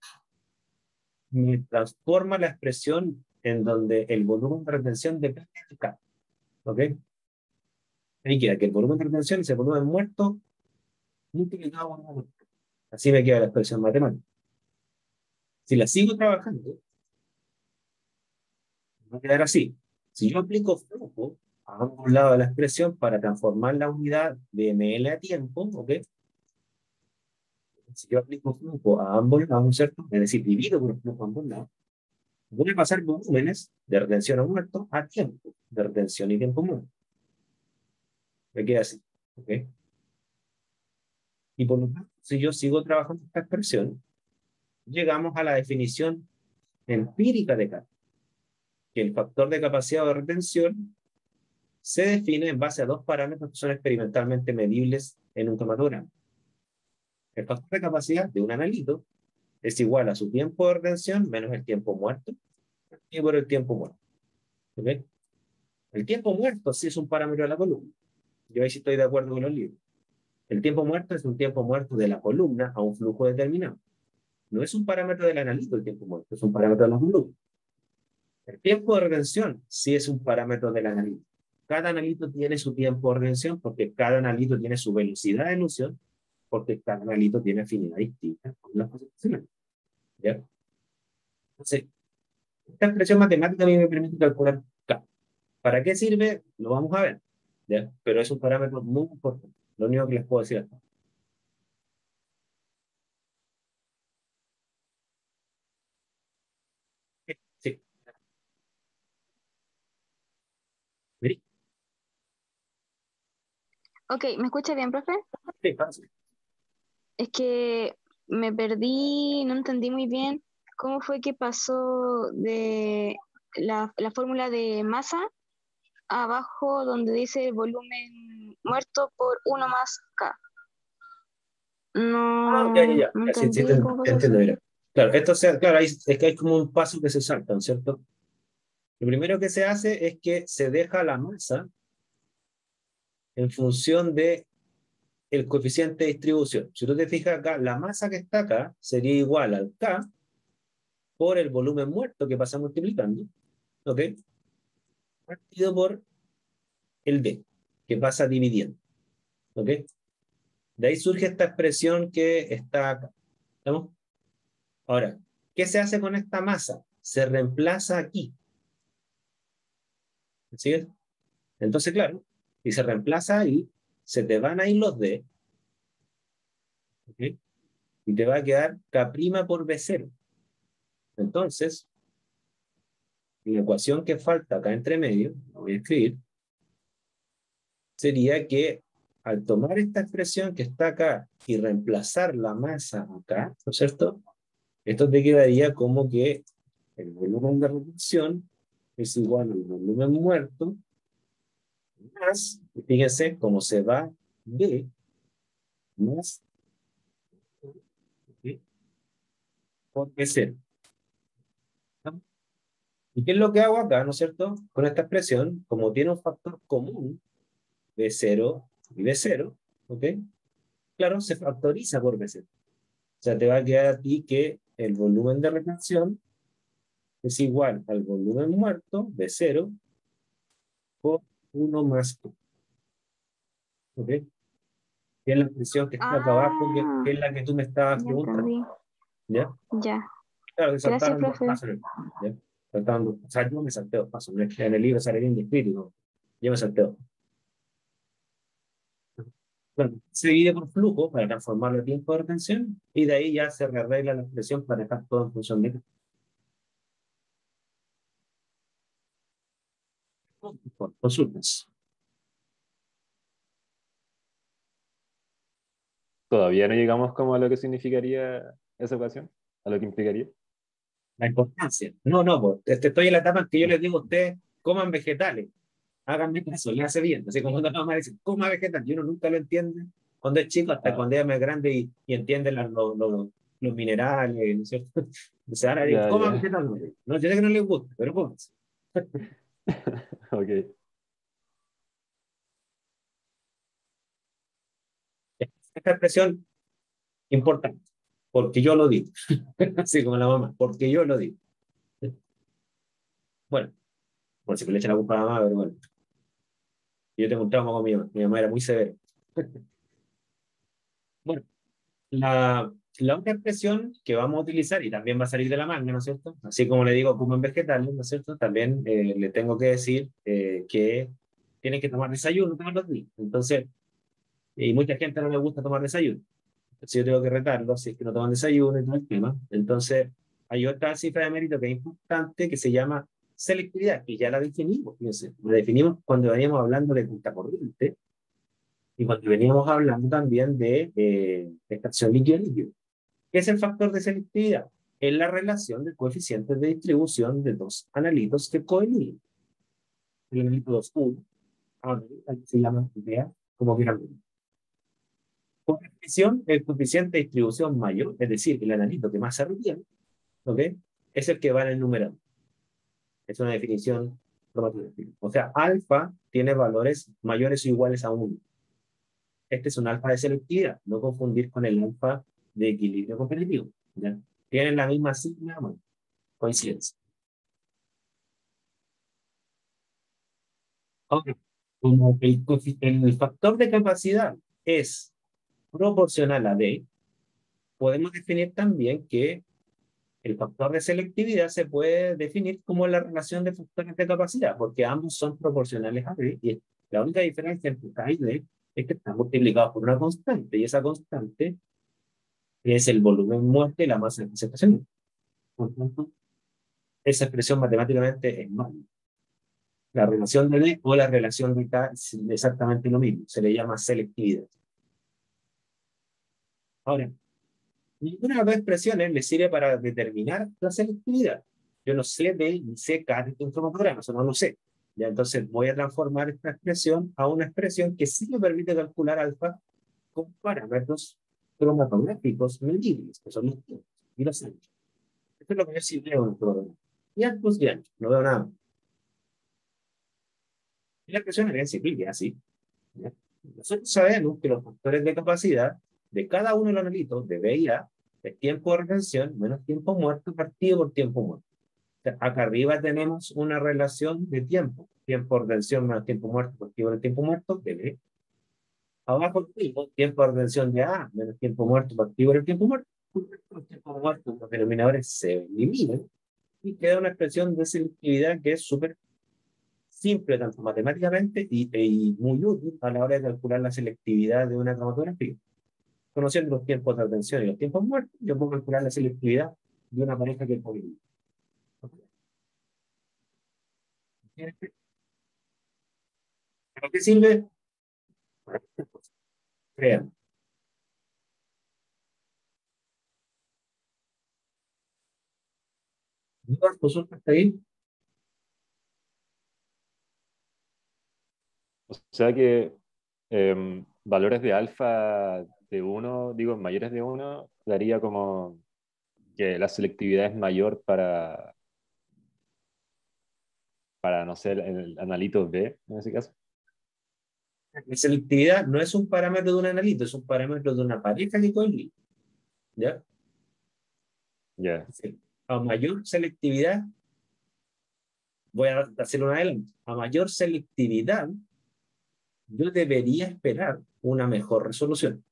me transforma la expresión en donde el volumen de retención depende de K, ¿ok? Ahí queda que el volumen de retención es el volumen muerto multiplicado por el volumen. Así me queda la expresión matemática. Si la sigo trabajando, va a quedar así. Si yo aplico flujo a ambos lados de la expresión para transformar la unidad de ml a tiempo, ¿ok? Si yo aplico flujo a ambos lados, ¿cierto? Es decir, divido por el flujo a ambos lados, voy a pasar volúmenes de retención a muerto a tiempo, de retención y tiempo muerto. Me queda así, ¿ok? Y por lo tanto, si yo sigo trabajando esta expresión, llegamos a la definición empírica de K, que el factor de capacidad o de retención se define en base a dos parámetros que son experimentalmente medibles en un cromatograma. El factor de capacidad de un analito es igual a su tiempo de retención menos el tiempo muerto y por el tiempo muerto. ¿Okay? El tiempo muerto sí es un parámetro de la columna. Yo ahí sí estoy de acuerdo con los libros. El tiempo muerto es un tiempo muerto de la columna a un flujo determinado. No es un parámetro del analito el tiempo muerto, es un parámetro de la columna. El tiempo de retención sí es un parámetro del analito. Cada analito tiene su tiempo de retención porque cada analito tiene su velocidad de elusión, porque cada analito tiene afinidad distinta con las posiciones. ¿Ya? Entonces, esta expresión matemática a mí me permite calcular K. ¿Para qué sirve? Lo vamos a ver. ¿Ya? Pero es un parámetro muy importante. Lo único que les puedo decir hasta. Sí. ¿Miri? Ok, ¿me escucha bien, profe? Sí, fácil. Es que me perdí, no entendí muy bien cómo fue que pasó de la fórmula de masa abajo donde dice volumen muerto por 1 más K. Ah, ya, ya, No, ya. no Ya, sí, sí, entendí cómo te pasa eso. entiendo, mira. Claro, esto sea, claro, es que hay como un paso que se saltan, ¿cierto? Lo primero que se hace es que se deja la masa en función de el coeficiente de distribución. Si tú te fijas acá, la masa que está acá sería igual al K por el volumen muerto que pasa multiplicando, ¿ok? Partido por el D, que pasa dividiendo, ¿ok? De ahí surge esta expresión que está acá. ¿Estamos? Ahora, ¿qué se hace con esta masa? Se reemplaza aquí. ¿Sigues? Entonces, claro, si se reemplaza ahí, se te van a ir los D, ¿ok? Y te va a quedar K' por B0. Entonces, la ecuación que falta acá entre medio, la voy a escribir, sería que al tomar esta expresión que está acá y reemplazar la masa acá, ¿no es cierto? Esto te quedaría como que el volumen de reducción es igual al volumen muerto más, fíjense cómo se va B más, ¿sí? Por B0. ¿No? ¿Y qué es lo que hago acá, no es cierto? Con esta expresión, como tiene un factor común, B0 y B0, ¿ok? Claro, se factoriza por B0. O sea, te va a quedar a ti que el volumen de retención es igual al volumen muerto de 0 por 1 más Q. ¿Ok? Que es la expresión que está acá abajo, que Ah, es la que tú me estabas ya preguntando. entendí. ¿Ya? Ya. Claro, que Gracias, saltaron dos profe. pasos. ¿Ya? Saltaron dos. O sea, yo me salté dos pasos. En el libro sale bien descrito. ¿No? Yo me salté dos. Bueno, se divide por flujo para transformarlo en tiempo de retención y de ahí ya se rearregla la expresión para dejar todo en función de consultas. Todavía no llegamos como a lo que significaría esa ecuación, a lo que implicaría. La importancia. No, no, pues, estoy en la etapa en que yo les digo a ustedes, coman vegetales, háganme caso, le hace bien. Así como cuando la mamá dice, coma vegetales, y uno nunca lo entiende cuando es chico, hasta Ah, cuando es más grande y entiende los minerales, ¿no es cierto? O sea, ahora digo, ya, coma ya. vegetales. No, yo sé que no les gusta, pero coman. Ok. Esta expresión importante, porque yo lo digo. Así como la mamá, porque yo lo digo. Bueno, por si me le echa la culpa a la mamá, pero bueno. Yo tengo un trauma con mi mamá era muy severa. Bueno, la otra expresión que vamos a utilizar, y también va a salir de la manga, ¿no es cierto? Así como le digo como en vegetales, ¿no es cierto? También le tengo que decir que tienen que tomar desayuno todos los días. Entonces, y mucha gente no le gusta tomar desayuno. Entonces yo tengo que retarlo si es que no toman desayuno y todo el tema. Entonces, hay otra cifra de mérito que es importante que se llama selectividad, que ya la definimos, fíjense. La definimos cuando veníamos hablando de corriente y cuando veníamos hablando también de extracción líquido-líquido. ¿Qué es el factor de selectividad? Es la relación de coeficientes de distribución de dos analitos que coeligen. El analito 2,1, ahora se llama idea como quieran ver. Por definición, el coeficiente de distribución mayor, es decir, el analito que más se retiene, ¿ok? Es el que va en el numerador. Es una definición cromatográfica. O sea, alfa tiene valores mayores o iguales a 1. Este es un alfa de selectividad, no confundir con el alfa de equilibrio competitivo. ¿Ya? Tienen la misma sigla, bueno, coincidencia. Ahora, como el factor de capacidad es proporcional a D, podemos definir también que el factor de selectividad se puede definir como la relación de factores de capacidad, porque ambos son proporcionales a D, y la única diferencia entre K y D es que están multiplicados por una constante, y esa constante es el volumen muerto y la masa de concentración. Por tanto, esa expresión matemáticamente es válida. La relación de D o la relación de K es exactamente lo mismo, se le llama selectividad. Ahora, ninguna de las dos expresiones le sirve para determinar la selectividad. Yo no sé D ni sé K de un cromatograma, eso no lo sé. Ya, entonces voy a transformar esta expresión a una expresión que sí me permite calcular alfa con parámetros cromatográficos medibles, que son los tiempos y los anchos. Esto es lo que yo sí veo en el programa. Y altos y anchos, no veo nada. Y la expresión es bien simple, así. ¿Ya? Nosotros sabemos que los factores de capacidad de cada uno de los analitos, de B y A, es tiempo de retención menos tiempo muerto partido por tiempo muerto. O sea, acá arriba tenemos una relación de tiempo. Tiempo de retención menos tiempo muerto partido por el tiempo muerto, de B. Abajo tenemos tiempo de retención de A menos tiempo muerto partido por el tiempo muerto. Los tiempos muertos, los denominadores se eliminan y queda una expresión de selectividad que es súper simple, tanto matemáticamente y muy útil a la hora de calcular la selectividad de una cromatografía. Conociendo los tiempos de retención y los tiempos muertos, yo puedo calcular la selectividad de una pareja que es positiva. ¿Para qué sirve? Para estas cosas. Crean. ¿Dudas, consultas hasta ahí? O sea que valores de alfa de 1, digo, mayores de 1, daría como que la selectividad es mayor para no sé, el analito B, en ese caso. La selectividad no es un parámetro de un analito, es un parámetro de una pareja que coinvide. ¿Ya? Ya. Sí. A mayor selectividad, voy a hacer un adelanto, a mayor selectividad, yo debería esperar una mejor resolución.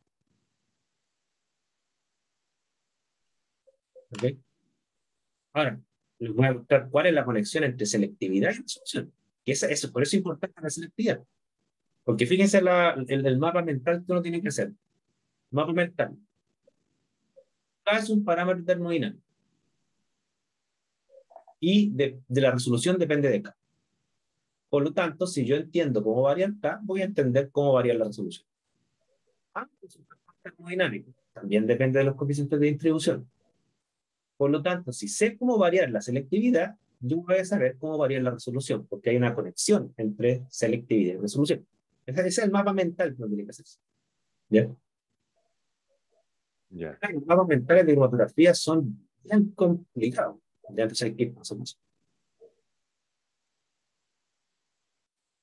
¿Ok? Ahora, les voy a mostrar cuál es la conexión entre selectividad y resolución. Que eso, por eso es importante la selectividad. Porque fíjense el mapa mental que uno tiene que hacer. Mapa mental. K es un parámetro termodinámico. Y de la resolución depende de K. Por lo tanto, si yo entiendo cómo varía el K, voy a entender cómo varía la resolución. A es un parámetro termodinámico. También depende de los coeficientes de distribución. Por lo tanto, si sé cómo variar la selectividad, yo voy a saber cómo variar la resolución, porque hay una conexión entre selectividad y resolución. Ese es el mapa mental que uno tiene que hacer. ¿Ya? Ya. Los mapas mentales de cromatografía son bien complicados. Ya entonces hay que ir paso a paso.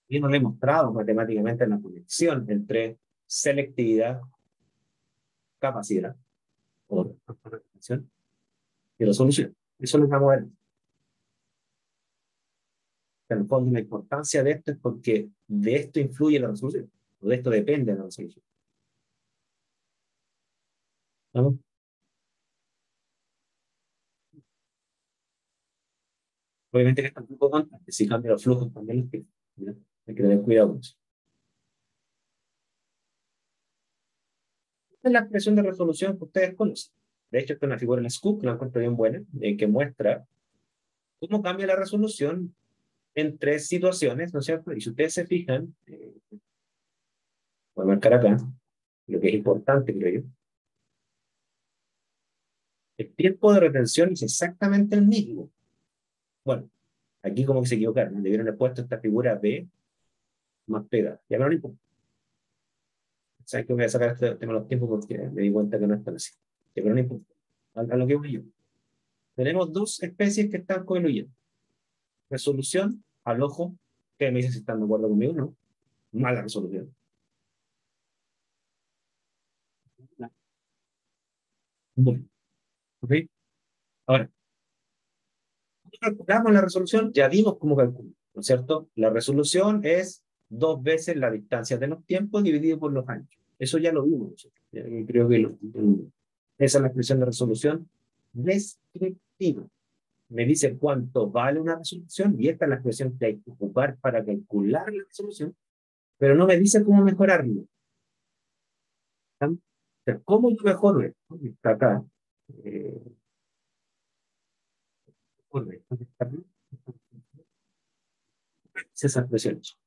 Y no le he mostrado matemáticamente la conexión entre selectividad, capacidad, o retención, y resolución. Eso lo vamos a ver. En el fondo, la importancia de esto es porque de esto influye la resolución, o de esto depende la resolución. ¿No? Obviamente que está un poco constante. Si cambia los flujos, también los tiempos. ¿Ya? Hay que tener cuidado con eso. Esta es la expresión de resolución que ustedes conocen. De hecho, esta es una figura en Scoop que la encuentro bien buena, que muestra cómo cambia la resolución en tres situaciones, ¿no es cierto? Y si ustedes se fijan, voy a marcar acá, lo que es importante, creo yo, el tiempo de retención es exactamente el mismo. Bueno, aquí como que se equivocaron, debieron haber puesto esta figura B más pegada. Ya no importa. ¿Saben que voy a sacar este tema de los tiempos porque me di cuenta que no es tan así? Ya, pero no importa. A lo que voy yo. Tenemos dos especies que están coinuyendo. Resolución al ojo, que me dicen si están de acuerdo conmigo, ¿no? Mala resolución. Bueno, ¿ok? Ahora, calculamos la resolución, ya vimos cómo calculamos, ¿no es cierto? La resolución es 2 veces la distancia de los tiempos dividido por los años. Eso ya lo vimos nosotros. Creo que esa es la expresión de resolución descriptiva. Me dice cuánto vale una resolución y esta es la expresión que hay que ocupar para calcular la resolución, pero no me dice cómo mejorarlo. O sea, ¿cómo yo mejoro esto? Está acá. Eh, esas expresiones.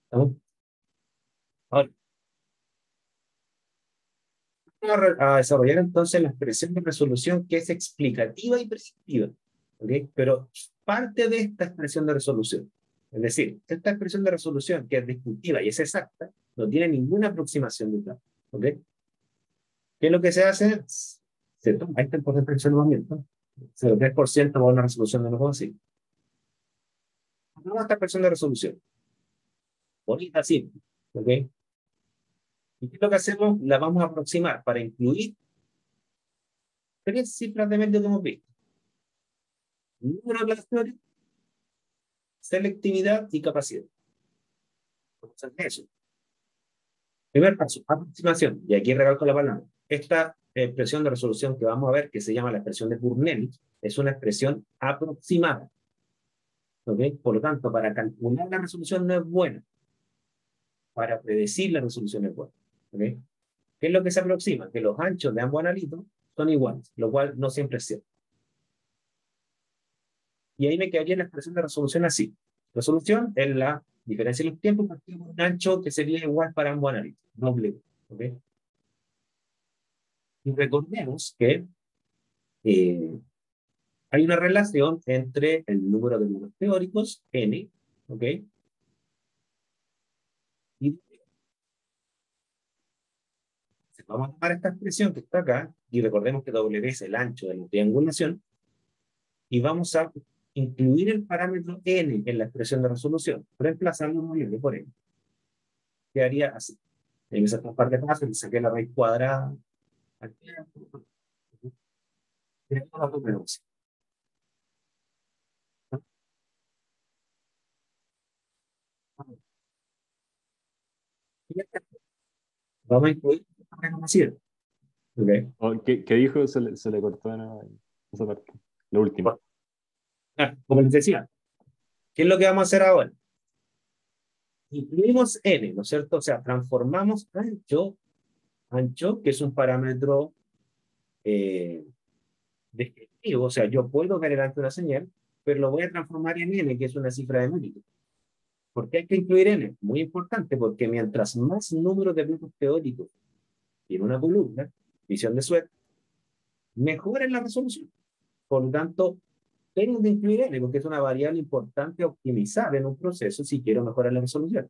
¿Estamos? Ahora, vamos a desarrollar entonces la expresión de resolución que es explicativa y prescriptiva. ¿Okay? Pero parte de esta expresión de resolución Es decir, esta expresión de resolución que es disjuntiva y es exacta, no tiene ninguna aproximación de K. ¿Ok? ¿Qué es lo que se hace? Se toma este porcentaje de solvamiento, 0,3% para una resolución de 1,5. Esta expresión de resolución. Bonita, simple. ¿Ok? ¿Y qué es lo que hacemos? La vamos a aproximar para incluir tres cifras de medio que hemos visto. Número de relaciones, selectividad y capacidad. Entonces, eso. Primer paso, aproximación. Y aquí recalco la palabra. Esta expresión de resolución que vamos a ver, que se llama la expresión de Burnell, es una expresión aproximada. ¿Ok? Por lo tanto, para calcular la resolución no es buena. Para predecir la resolución es buena. ¿Ok? ¿Qué es lo que se aproxima? Que los anchos de ambos analitos son iguales, lo cual no siempre es cierto. Y ahí me quedaría la expresión de resolución así. Resolución es la diferencia de los tiempos partido por un ancho que sería igual para ambos analitos. Doble. ¿Ok? Y recordemos que hay una relación entre el número de números teóricos, n, ¿ok? Y vamos a tomar esta expresión que está acá, y recordemos que W es el ancho de la triangulación, y vamos a incluir el parámetro n en la expresión de resolución, reemplazando un n por n. Quedaría así. En esas dos partes pasos, le saqué la raíz cuadrada. Aquí, vamos a incluir esta reconocida. ¿Ok? ¿Qué dijo? Se le cortó esa parte. La última. Como les decía, ¿qué es lo que vamos a hacer ahora? Incluimos n, ¿no es cierto? O sea, transformamos ancho, que es un parámetro descriptivo, o sea, yo puedo ver el ancho de una señal, pero lo voy a transformar en n, que es una cifra de mérito. ¿Por qué hay que incluir n? Muy importante, porque mientras más número de grupos teóricos tiene una columna, visión de Sweat, mejora la resolución. Por lo tanto, tengo que incluir n, porque es una variable importante a optimizar en un proceso si quiero mejorar la resolución.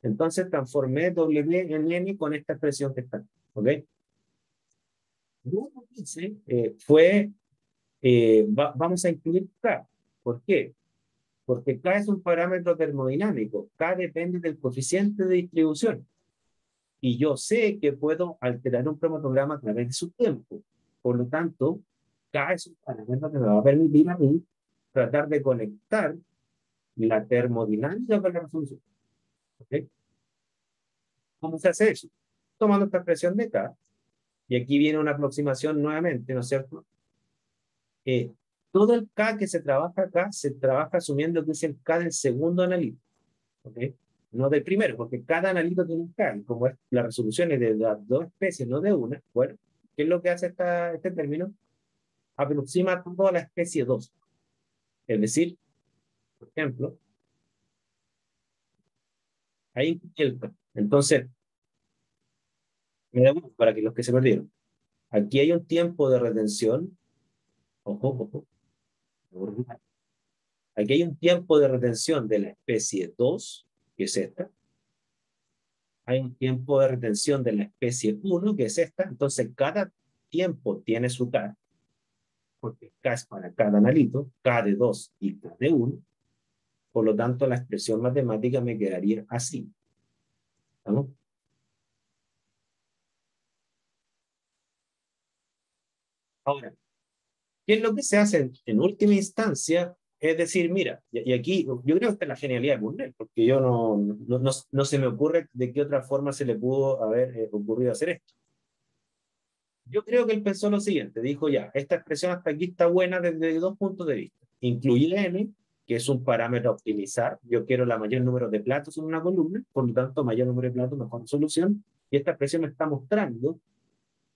Entonces transformé W en N con esta expresión que está. ¿Ok? Luego lo que hice fue, vamos a incluir K. ¿Por qué? Porque K es un parámetro termodinámico. K depende del coeficiente de distribución. Y yo sé que puedo alterar un cromatograma a través de su tiempo. Por lo tanto, K es un parámetro que me va a permitir a mí tratar de conectar la termodinámica con la resolución. ¿Ok? ¿Cómo se hace eso? Tomando esta expresión de K, y aquí viene una aproximación nuevamente, ¿no es cierto? Todo el K que se trabaja acá, se trabaja asumiendo que es el K del segundo analito, ¿ok? No del primero, porque cada analito tiene un K, y como la resolución es de las dos especies, no de una, bueno, ¿qué es lo que hace este término? Aproxima toda la especie 2. Es decir, por ejemplo, ahí el K. Entonces, me da para que los que se perdieron. Aquí hay un tiempo de retención. Ojo, ojo. Aquí hay un tiempo de retención de la especie 2, que es esta. Hay un tiempo de retención de la especie 1, que es esta. Entonces, cada tiempo tiene su K, porque K es para cada analito, K de 2 y K de 1. Por lo tanto, la expresión matemática me quedaría así. ¿Vamos? Ahora, ¿qué es lo que se hace en última instancia? Es decir, mira, y aquí yo creo que esta es la genialidad de Burnell, porque yo no se me ocurre de qué otra forma se le pudo haber ocurrido hacer esto. Yo creo que él pensó lo siguiente, dijo ya, esta expresión hasta aquí está buena desde dos puntos de vista. Incluye n, que es un parámetro a optimizar, yo quiero la mayor número de platos en una columna, por lo tanto, mayor número de platos, mejor resolución, y esta expresión me está mostrando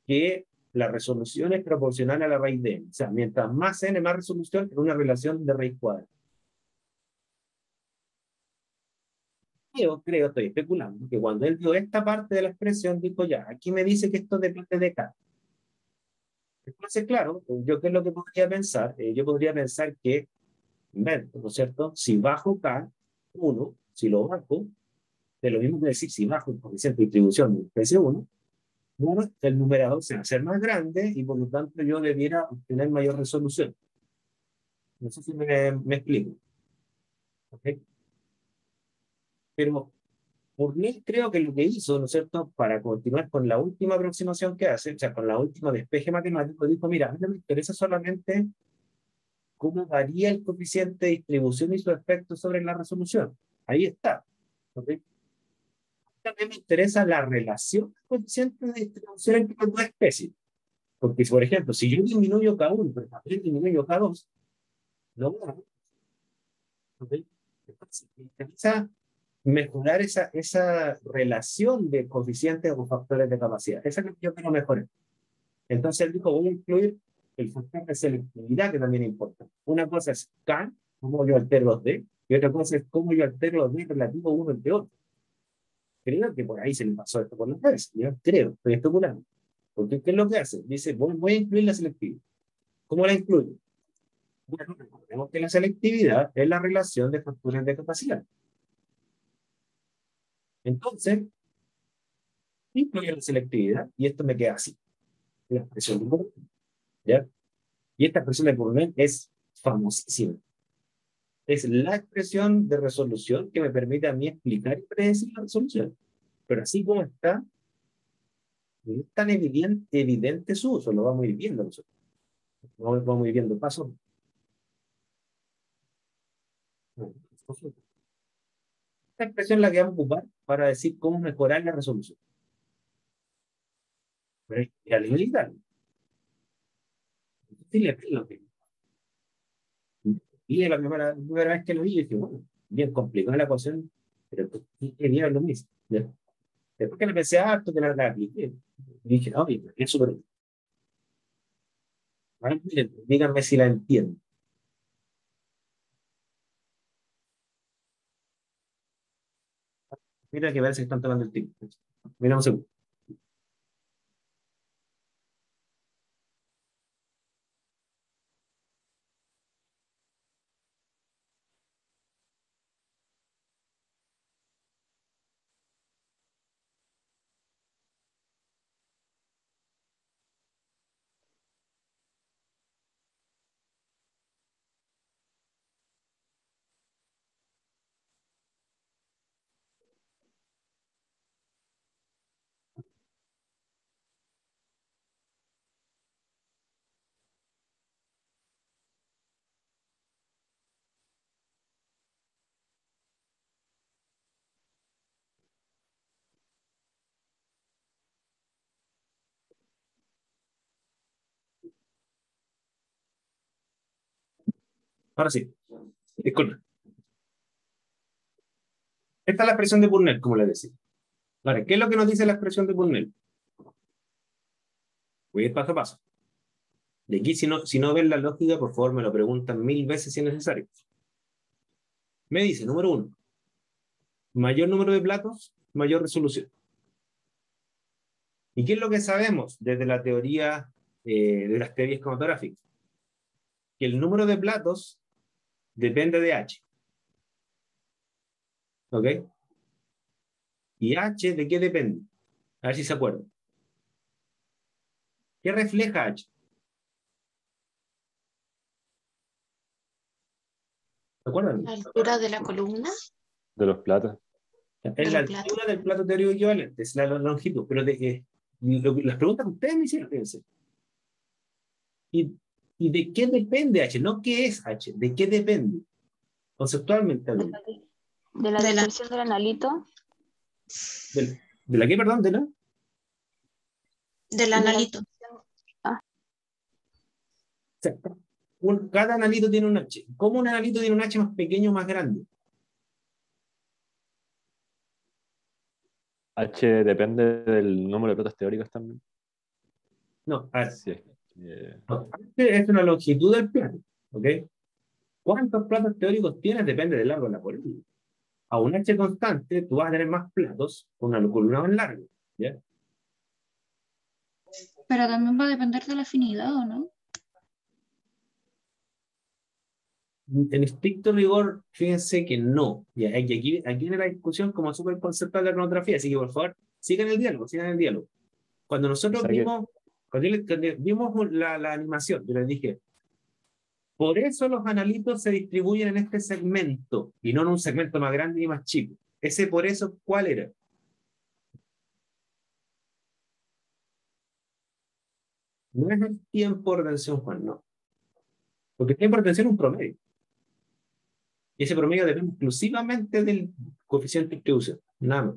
que la resolución es proporcional a la raíz de n. O sea, mientras más n, más resolución, en una relación de raíz cuadrada. Yo creo, estoy especulando, que cuando él dio esta parte de la expresión, dijo ya, aquí me dice que esto depende de k. Entonces, claro, yo qué es lo que podría pensar, yo podría pensar que, ¿no es cierto? Si bajo k, 1, si lo bajo, es lo mismo que decir, si bajo el coeficiente de distribución de especie 1, bueno, el numerador se va a hacer más grande y por lo tanto yo debiera obtener mayor resolución. No sé si me explico. ¿Ok? Pero Burnett creo que lo que hizo, ¿no es cierto?, para continuar con la última aproximación que hace, o sea, con la última despeje matemático, dijo, mira, a mí no me interesa solamente cómo varía el coeficiente de distribución y su efecto sobre la resolución. Ahí está. ¿Ok? También me interesa la relación del coeficiente de distribución entre las dos especies. Porque, por ejemplo, si yo disminuyo K1, pero también disminuyo K2, no voy a ver. ¿Ok? Entonces, me interesa mejorar esa relación de coeficientes o factores de capacidad. Esa es lo que yo quiero mejorar. Entonces él dijo, voy a incluir el factor de selectividad, que también importa. Una cosa es K, cómo yo altero los D, y otra cosa es cómo yo altero los D relativos uno entre otro. Creo que por ahí se le pasó esto por la cabeza. Yo creo, estoy especulando. Porque ¿qué es lo que hace? Dice, voy a incluir la selectividad. ¿Cómo la incluyo? Bueno, recordemos que la selectividad es la relación de factores de capacidad. Entonces, incluyo la selectividad y esto me queda así. La expresión de Bournet, ¿ya? Y esta expresión de Bournet es famosísima. Es la expresión de resolución que me permite a mí explicar y predecir la resolución. Pero así como está, no es tan evidente su uso, lo vamos a ir viendo nosotros. Vamos a ir viendo paso. Esta expresión es la que vamos a ocupar para decir cómo mejorar la resolución. Pero hay que alimentar. Y la primera vez que lo vi, yo dije, bueno, bien complicada la ecuación, pero ¿qué diablo lo mismo? Después que le pensé harto, que la apliqué. Y dije, oye, es súper. Miren, díganme si la entienden. Mira que parece que están tomando el tiempo. Mira un segundo. Ahora sí. Disculpa. Esta es la expresión de Burnell, como le decía. Vale, ¿qué es lo que nos dice la expresión de Burnell? Voy a ir paso a paso. De aquí, si no ven la lógica, por favor, me lo preguntan 1000 veces si es necesario. Me dice, número 1, mayor número de platos, mayor resolución. ¿Y qué es lo que sabemos desde la teoría, de las teorías cromatográficas? Que el número de platos depende de H. ¿Ok? ¿Y H de qué depende? A ver si se acuerdan. ¿Qué refleja H? ¿Se acuerdan? La altura de la columna De los platos. Es la altura del plato teórico equivalente, es la longitud. Pero las preguntas que ustedes me hicieron, fíjense. ¿Y de qué depende H? No qué es H, ¿de qué depende? Conceptualmente hablando. De la dispersión del analito. ¿De la qué, perdón? ¿De la? del analito. O sea, cada analito tiene un H. ¿Cómo un analito tiene un H más pequeño o más grande? H depende del número de platos teóricos también. No, a ver. Sí. No, H es una longitud del plato. ¿Ok? ¿Cuántos platos teóricos tienes? Depende del largo de la columna. A un H constante, tú vas a tener más platos con una columna más larga. ¿Ya? Pero también va a depender de la afinidad, ¿o no? En estricto rigor, fíjense que no. Y aquí viene la discusión como súper conceptual de la cronografía, así que por favor, sigan el diálogo, sigan el diálogo. Cuando nosotros O sea que- vimos, cuando vimos la animación, yo les dije, por eso los analitos se distribuyen en este segmento, y no en un segmento más grande ni más chico. Ese por eso, ¿cuál era? No es el tiempo de retención, Juan, no. Porque el tiempo de retención es un promedio. Y ese promedio depende exclusivamente del coeficiente de distribución. Nada más.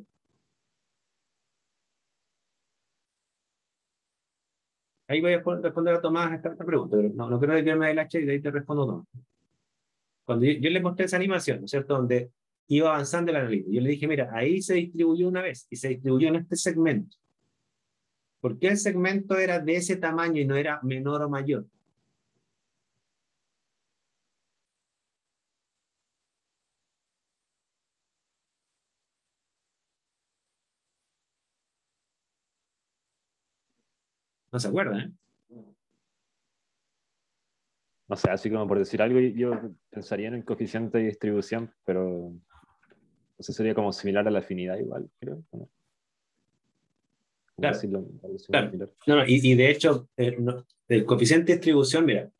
Ahí voy a responder a Tomás esta pregunta, pero no quiero dedicarme del H y de ahí te respondo Tomás. Cuando yo le mostré esa animación, ¿no es cierto?, donde iba avanzando el analista, yo le dije, mira, ahí se distribuyó una vez y se distribuyó en este segmento. ¿Por qué el segmento era de ese tamaño y no era menor o mayor? No se acuerdan, ¿eh? No sé, así como por decir algo, yo pensaría en el coeficiente de distribución, pero eso sería como similar a la afinidad igual, creo. ¿No? Como Claro, decirlo, claro. similar. No, y de hecho, el coeficiente de distribución, mira,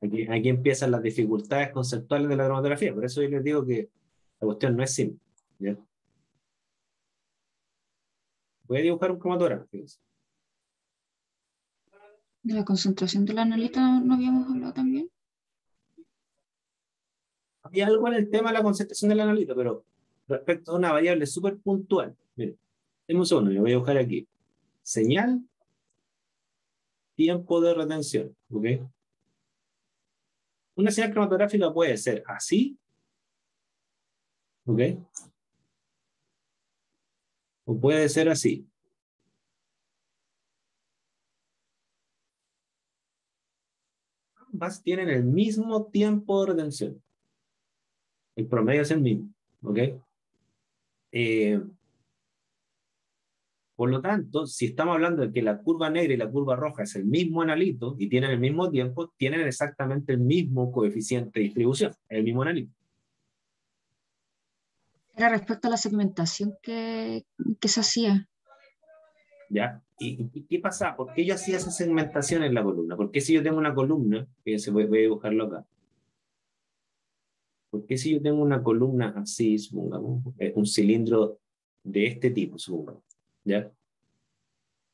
aquí empiezan las dificultades conceptuales de la cromatografía. Por eso yo les digo que la cuestión no es simple. ¿Ya? Voy a dibujar un cromatógrafo, fíjense. De la concentración del analista no habíamos hablado también. Hay algo en el tema de la concentración del analito, pero respecto a una variable súper puntual. Miren, denme un segundo, yo voy a buscar aquí. Señal, tiempo de retención. ¿Ok? Una señal cromatográfica puede ser así. ¿Ok? O puede ser así. Ambas tienen el mismo tiempo de retención. El promedio es el mismo. ¿Ok? Por lo tanto, si estamos hablando de que la curva negra y la curva roja es el mismo analito y tienen el mismo tiempo, tienen exactamente el mismo coeficiente de distribución, el mismo analito. Era respecto a la segmentación que se hacía. ¿Ya? ¿Y qué pasa? ¿Por qué yo hacía esa segmentación en la columna? ¿Por qué si yo tengo una columna, fíjense, voy a dibujarlo acá? ¿Por qué si yo tengo una columna así, supongamos, un cilindro de este tipo, supongamos, ¿ya?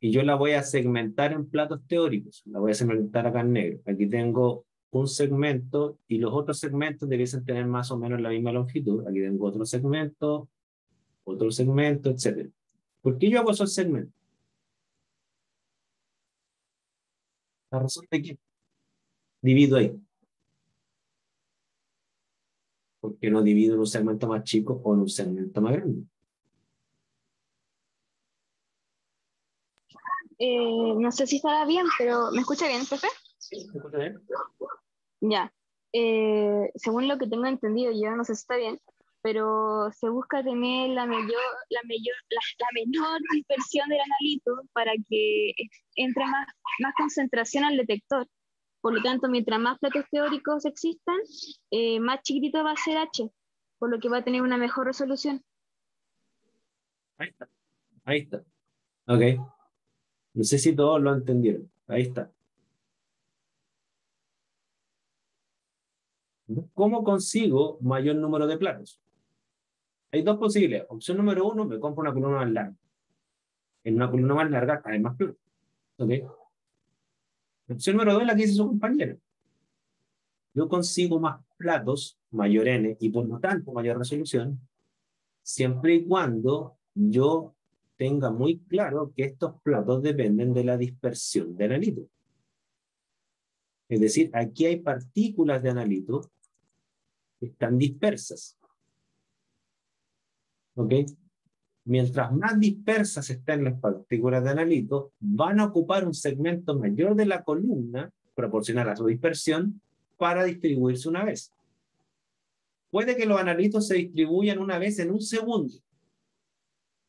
Y yo la voy a segmentar en platos teóricos, la voy a segmentar acá en negro. Aquí tengo un segmento y los otros segmentos debiesen tener más o menos la misma longitud. Aquí tengo otro segmento, etc. ¿Por qué yo hago esos segmentos? La razón de que divido ahí. ¿Por qué no divido en un segmento más chico o en un segmento más grande? No sé si estará bien, pero ¿me escucha bien, profe? ¿Sí? ¿Me escucha bien? Ya. Según lo que tengo entendido, yo no sé si está bien, pero se busca tener la menor dispersión del analito para que entre más concentración al detector. Por lo tanto, mientras más platos teóricos existan, más chiquitito va a ser H, por lo que va a tener una mejor resolución. Ahí está. Ahí está. Ok. No sé si todos lo entendieron. Ahí está. ¿Cómo consigo mayor número de platos? Hay dos posibilidades. Opción número uno, me compro una columna más larga. En una columna más larga cae más platos. ¿Ok? Opción número dos es la que dice su compañero. Yo consigo más platos, mayor N, y por lo tanto mayor resolución, siempre y cuando yo tenga muy claro que estos platos dependen de la dispersión de analito. Es decir, aquí hay partículas de analito que están dispersas. ¿Ok? Mientras más dispersas estén las partículas de analito, van a ocupar un segmento mayor de la columna, proporcional a su dispersión, para distribuirse una vez. Puede que los analitos se distribuyan una vez en un segundo,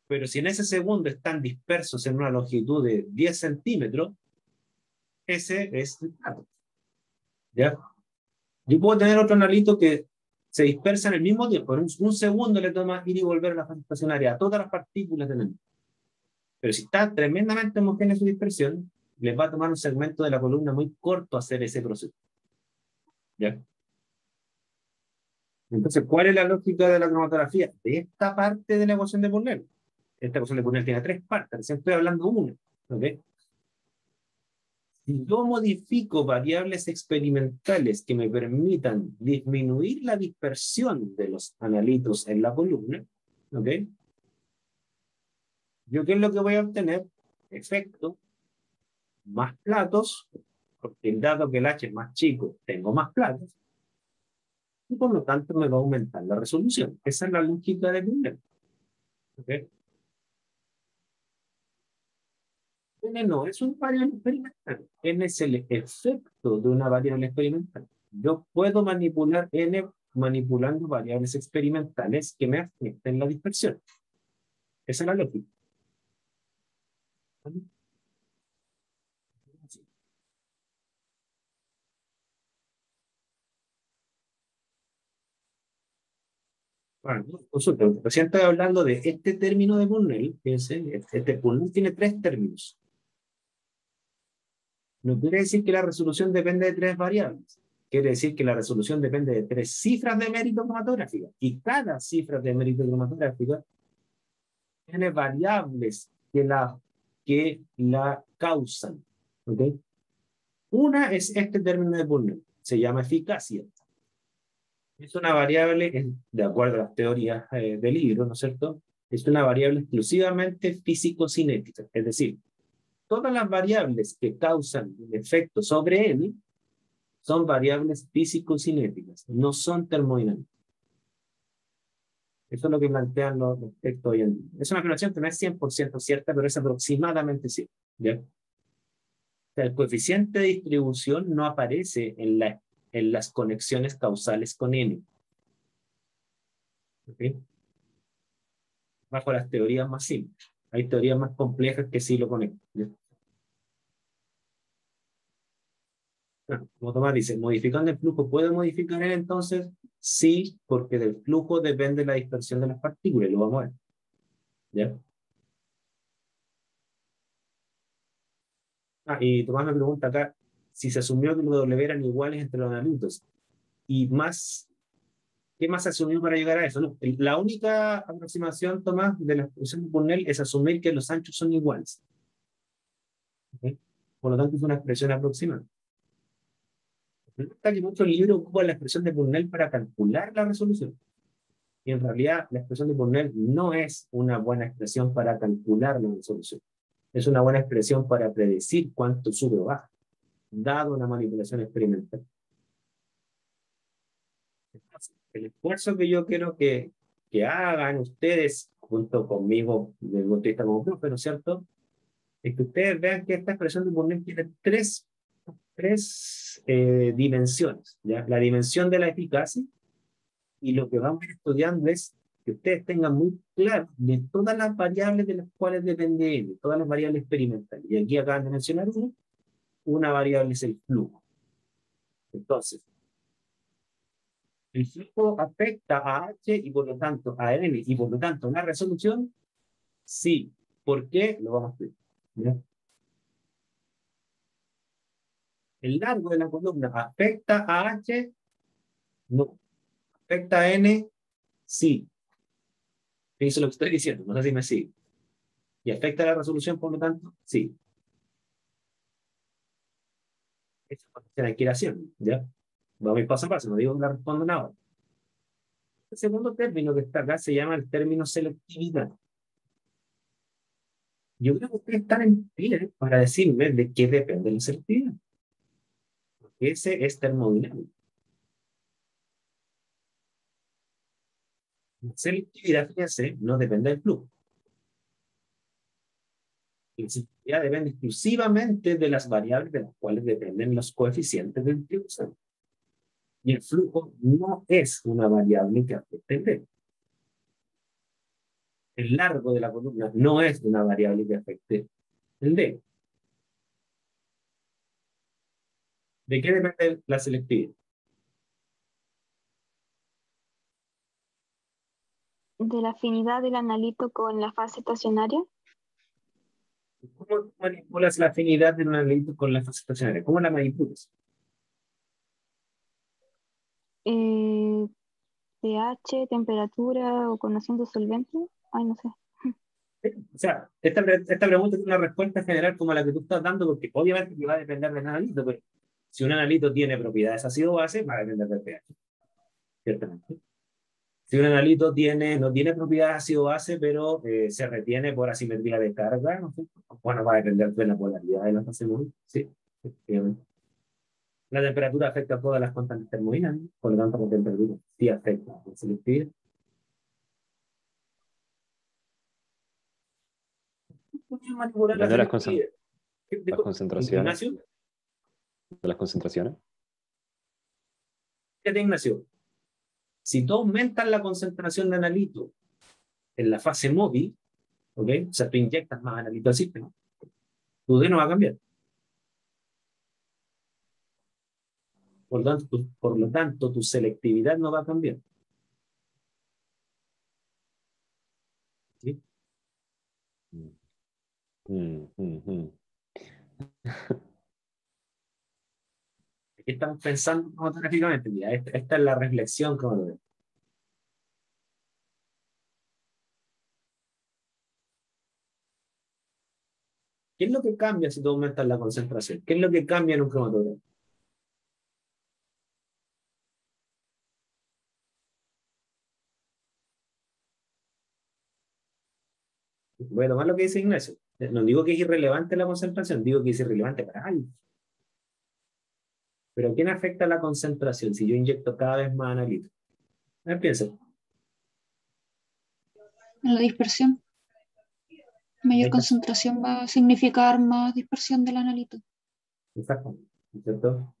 pero si en ese segundo están dispersos en una longitud de 10 centímetros, ese es el plato. ¿Ya? Yo puedo tener otro analito que se dispersa en el mismo tiempo. En un segundo le toma ir y volver a la fase estacionaria a todas las partículas del anillo. Pero si está tremendamente homogénea su dispersión, les va a tomar un segmento de la columna muy corto hacer ese proceso. ¿Ya? Entonces, ¿cuál es la lógica de la cromatografía? De esta parte de la ecuación de Brunel. Esta ecuación de Brunel tiene 3 partes, recién estoy hablando una. ¿Ok? Si yo modifico variables experimentales que me permitan disminuir la dispersión de los analitos en la columna, ¿ok? ¿Yo qué es lo que voy a obtener? Efecto, más platos, porque dado que el H es más chico, tengo más platos, y por lo tanto me va a aumentar la resolución. Esa es la lógica de Brunel. ¿Ok? N no es una variable experimental. N es el efecto de una variable experimental. Yo puedo manipular N manipulando variables experimentales que me afecten la dispersión. Esa es la lógica. ¿Vale? Bueno, consulta, recién estoy hablando de este término de Brunel. Fíjense, este Brunel tiene 3 términos. No quiere decir que la resolución depende de 3 variables. Quiere decir que la resolución depende de 3 cifras de mérito cromatográfica. Y cada cifra de mérito cromatográfica tiene variables que la causan. ¿Ok? Una es este término de Brunel. Se llama eficacia. Es una variable, de acuerdo a las teorías del libro, ¿no es cierto? Es una variable exclusivamente físico-cinética. Es decir, todas las variables que causan un efecto sobre N son variables físico-cinéticas, no son termodinámicas. Eso es lo que plantean los textos hoy en día. Es una afirmación que no es 100% cierta, pero es aproximadamente cierta. ¿Ya? O sea, el coeficiente de distribución no aparece en las conexiones causales con N. ¿Okay? Bajo las teorías más simples. Hay teorías más complejas que sí lo conectan. ¿Ya? Bueno, como Tomás dice, modificando el flujo, ¿puedo modificar N entonces? Sí, porque del flujo depende la dispersión de las partículas, lo vamos a ver. ¿Ya? Y Tomás me pregunta acá, si se asumió que los W eran iguales entre los analitos, y más, ¿qué más se asumió para llegar a eso? No, la única aproximación, Tomás, de la expresión de Brunel es asumir que los anchos son iguales. ¿Okay? Por lo tanto, es una expresión aproximada. Que muchos libros ocupan la expresión de Brunel para calcular la resolución. Y en realidad, la expresión de Brunel no es una buena expresión para calcular la resolución. Es una buena expresión para predecir cuánto sube o baja, dado una manipulación experimental. El esfuerzo que yo quiero que hagan ustedes, junto conmigo, desde el punto de vista como profe, ¿no es cierto? Es que ustedes vean que esta expresión de Brunel tiene tres dimensiones, ¿ya? La dimensión de la eficacia, y lo que vamos a ir estudiando es que ustedes tengan muy claro de todas las variables de las cuales depende N, todas las variables experimentales. Y aquí acaban de mencionar una variable es el flujo. Entonces, el flujo afecta a H y por lo tanto a N y por lo tanto a la resolución. Sí. ¿Por qué? Lo vamos a explicar. ¿Ya? El largo de la columna afecta a H, no. ¿Afecta a N? Sí. Eso es lo que estoy diciendo, no sé si me sigue. ¿Y afecta a la resolución, por lo tanto? Sí. Esa es la equiración, ¿ya? Vamos a ir paso a paso, no digo que la respondan ahora. El segundo término que está acá se llama el término selectividad. Yo creo que ustedes están en pie para decirme de qué depende la selectividad. Porque ese es termodinámico. La selectividad, fíjense, no depende del flujo. La selectividad depende exclusivamente de las variables de las cuales dependen los coeficientes de distribución. Y el flujo no es una variable que afecte el D. El largo de la columna no es una variable que afecte el D. ¿De qué depende la selectividad? de la afinidad del analito con la fase estacionaria. ¿Cómo manipulas la afinidad de un analito con la fase estacionaria? ¿Cómo la manipulas? pH, temperatura o conociendo solvente. Ay, no sé. O sea, esta pregunta es una respuesta general como la que tú estás dando, porque obviamente que va a depender del analito, pero si un analito tiene propiedades ácido-base, va a depender del pH, ciertamente. Si un analito no tiene propiedades ácido-base, pero se retiene por asimetría de carga, ¿no sé? Bueno, va a depender de la polaridad de la fase móvil. Sí, efectivamente. La temperatura afecta a todas las constantes termodinámicas, por lo tanto, la temperatura sí afecta a la selectividad. ¿Cómo manipular la Depende de selectividad? las concentraciones. Ignacio, De las concentraciones. fíjate, Ignacio, si tú aumentas la concentración de analito en la fase móvil, ¿ok? O sea, tú inyectas más analito al sistema, tu D no va a cambiar. Por lo tanto, tu selectividad no va a cambiar. ¿Sí? Aquí estamos pensando cromatográficamente. Mira, esta es la reflexión cromatográfica. ¿Qué es lo que cambia si tú aumentas la concentración? ¿Qué es lo que cambia en un cromatograma? Voy a tomar lo que dice Ignacio. No digo que es irrelevante la concentración, digo que es irrelevante para alguien. Pero ¿quién afecta la concentración si yo inyecto cada vez más analito? A ver, piensa. En la dispersión. Mayor concentración va a significar más dispersión del analito. Exacto, ¿no es cierto?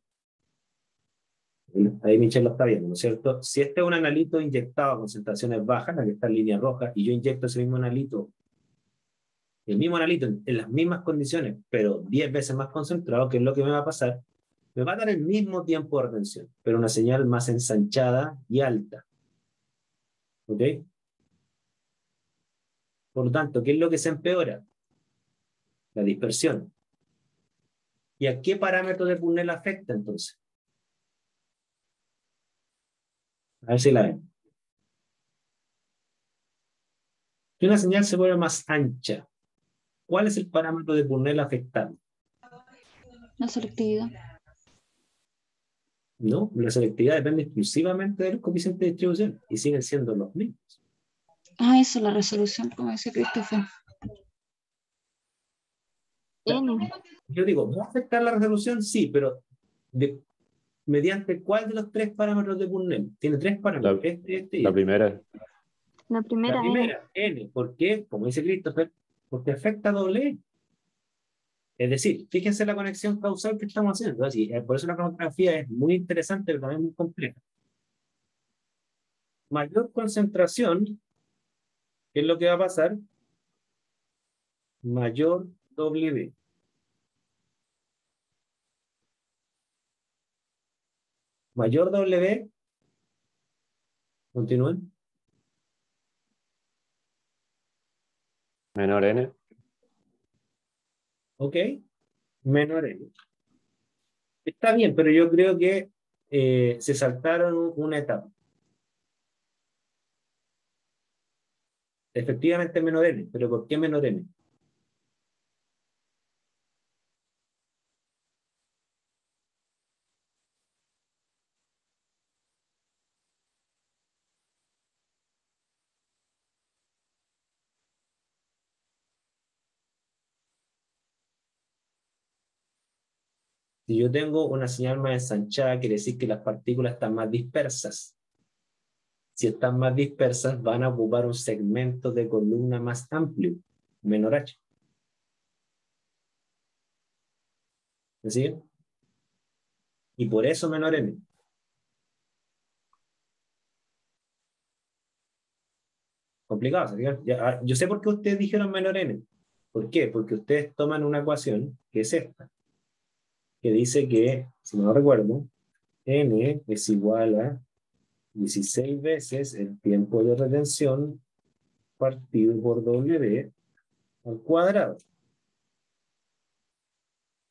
Ahí Michelle lo está viendo, ¿no es cierto? Si este es un analito inyectado a concentraciones bajas, la que está en línea roja, y yo inyecto ese mismo analito, el mismo analito en las mismas condiciones, pero 10 veces más concentrado, ¿qué es lo que me va a pasar? Me va a dar el mismo tiempo de retención, pero una señal más ensanchada y alta. ¿Ok? Por lo tanto, ¿qué es lo que se empeora? La dispersión. ¿Y a qué parámetro de Purnell afecta entonces? A ver si la ven. Si una señal se vuelve más ancha, ¿cuál es el parámetro de Purnell afectado? La selectividad. No, la selectividad depende exclusivamente de los coeficientes de distribución y siguen siendo los mismos. Ah, eso, la resolución, como dice Christopher. N. Yo digo, ¿va a afectar la resolución? Sí, pero ¿mediante cuál de los tres parámetros de Purnell? Tiene tres parámetros, este y La este. primera. La La primera N. primera, N. ¿Por qué? Como dice Christopher, porque afecta a doble E. Es decir, fíjense la conexión causal que estamos haciendo. Así, por eso la cromatografía es muy interesante, pero también muy compleja. Mayor concentración, ¿qué es lo que va a pasar? Mayor W. Mayor W, continúen. Menor N. Ok, menor N. Está bien, pero yo creo que se saltaron una etapa. Efectivamente menor N, pero ¿por qué menor N? Si yo tengo una señal más ensanchada, quiere decir que las partículas están más dispersas. Si están más dispersas, van a ocupar un segmento de columna más amplio, menor H. ¿Me siguen? Y por eso menor N. Complicado, ¿sí? Yo sé por qué ustedes dijeron menor N. ¿Por qué? Porque ustedes toman una ecuación, que es esta, que dice que, si no recuerdo, N es igual a 16 veces el tiempo de retención partido por W al cuadrado.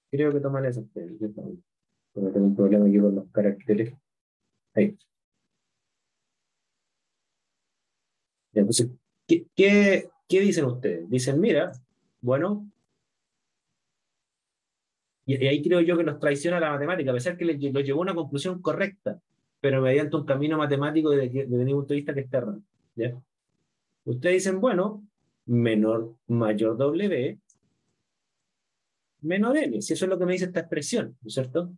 Creo que toman eso ustedes. Pero tengo un problema aquí con los caracteres. Ahí. Ya, entonces, ¿qué dicen ustedes? Dicen, mira, bueno, y ahí creo yo que nos traiciona la matemática, a pesar que los llevó a una conclusión correcta, pero mediante un camino matemático desde mi punto de vista que está errado. ¿Ya? Ustedes dicen, bueno, mayor W, menor N, si eso es lo que me dice esta expresión, ¿no es cierto?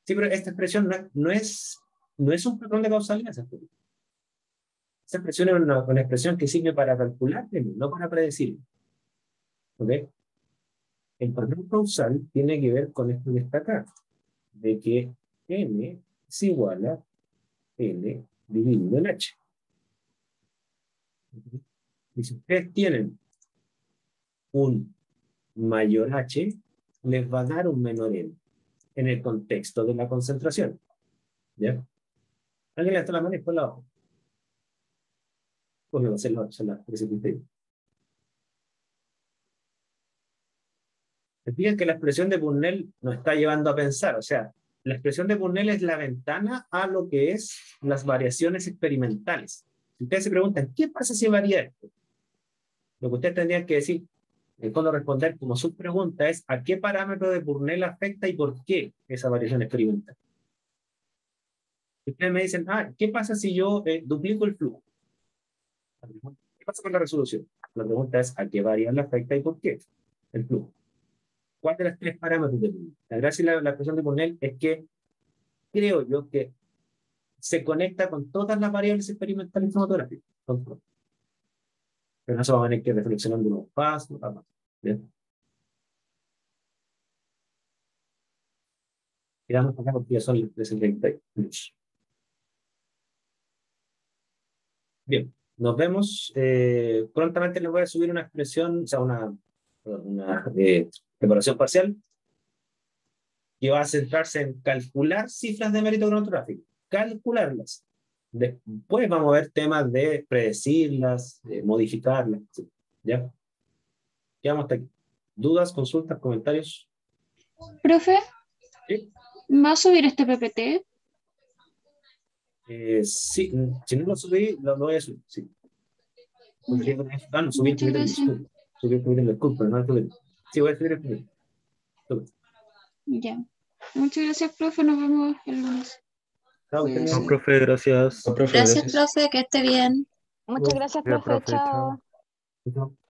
Sí, pero esta expresión no es un patrón de causalidad. Esa expresión es una expresión que sirve para calcular, no para predecir. ¿Ok? El patrón causal tiene que ver con esto que está acá, de que N es igual a N dividido en H. ¿Ok? Y si ustedes tienen un mayor H, les va a dar un menor N en el contexto de la concentración. ¿Ya? ¿Alguien le está la mano y por la abajo? Pues no, se la precipité. Fíjense que la expresión de Purnell nos está llevando a pensar, o sea, la expresión de Purnell es la ventana a lo que es las variaciones experimentales. Si ustedes se preguntan, ¿qué pasa si varía esto? Lo que ustedes tendrían que decir, en fondo responder como subpregunta es, ¿a qué parámetro de Purnell afecta y por qué esa variación experimental? Ustedes me dicen, ¿qué pasa si yo duplico el flujo? ¿Qué pasa con la resolución? La pregunta es, ¿a qué variable afecta y por qué el flujo? ¿Cuál de los tres parámetros de Purnell? La gracia de la expresión de Purnell es que creo yo que se conecta con todas las variables experimentales fotografias. Pero eso va a tener que reflexionando unos pasos. ¿Bien? Quedamos acá porque ya son las 3:30. Bien, nos vemos. Prontamente les voy a subir una expresión, o sea, una preparación parcial que va a centrarse en calcular cifras de mérito cronográfico, calcularlas. Después vamos a ver temas de predecirlas, modificarlas, etc. ¿Ya? Quedamos hasta aquí. ¿Dudas, consultas, comentarios? Profe, ¿Sí? ¿va a subir este PPT? Sí, si no lo subí, lo voy a subir, sí. No, subí el Muchas gracias. Subí el primer disculpa, no el primer. Sí, voy a subir el primer. Ya. Muchas gracias, profe. Nos vemos el lunes. Chao, Cuídense. No, profe, gracias. No, profe, Gracias, profe, que esté bien. Muchas gracias, Gracias, profe. profe, Chao. chao. Chao.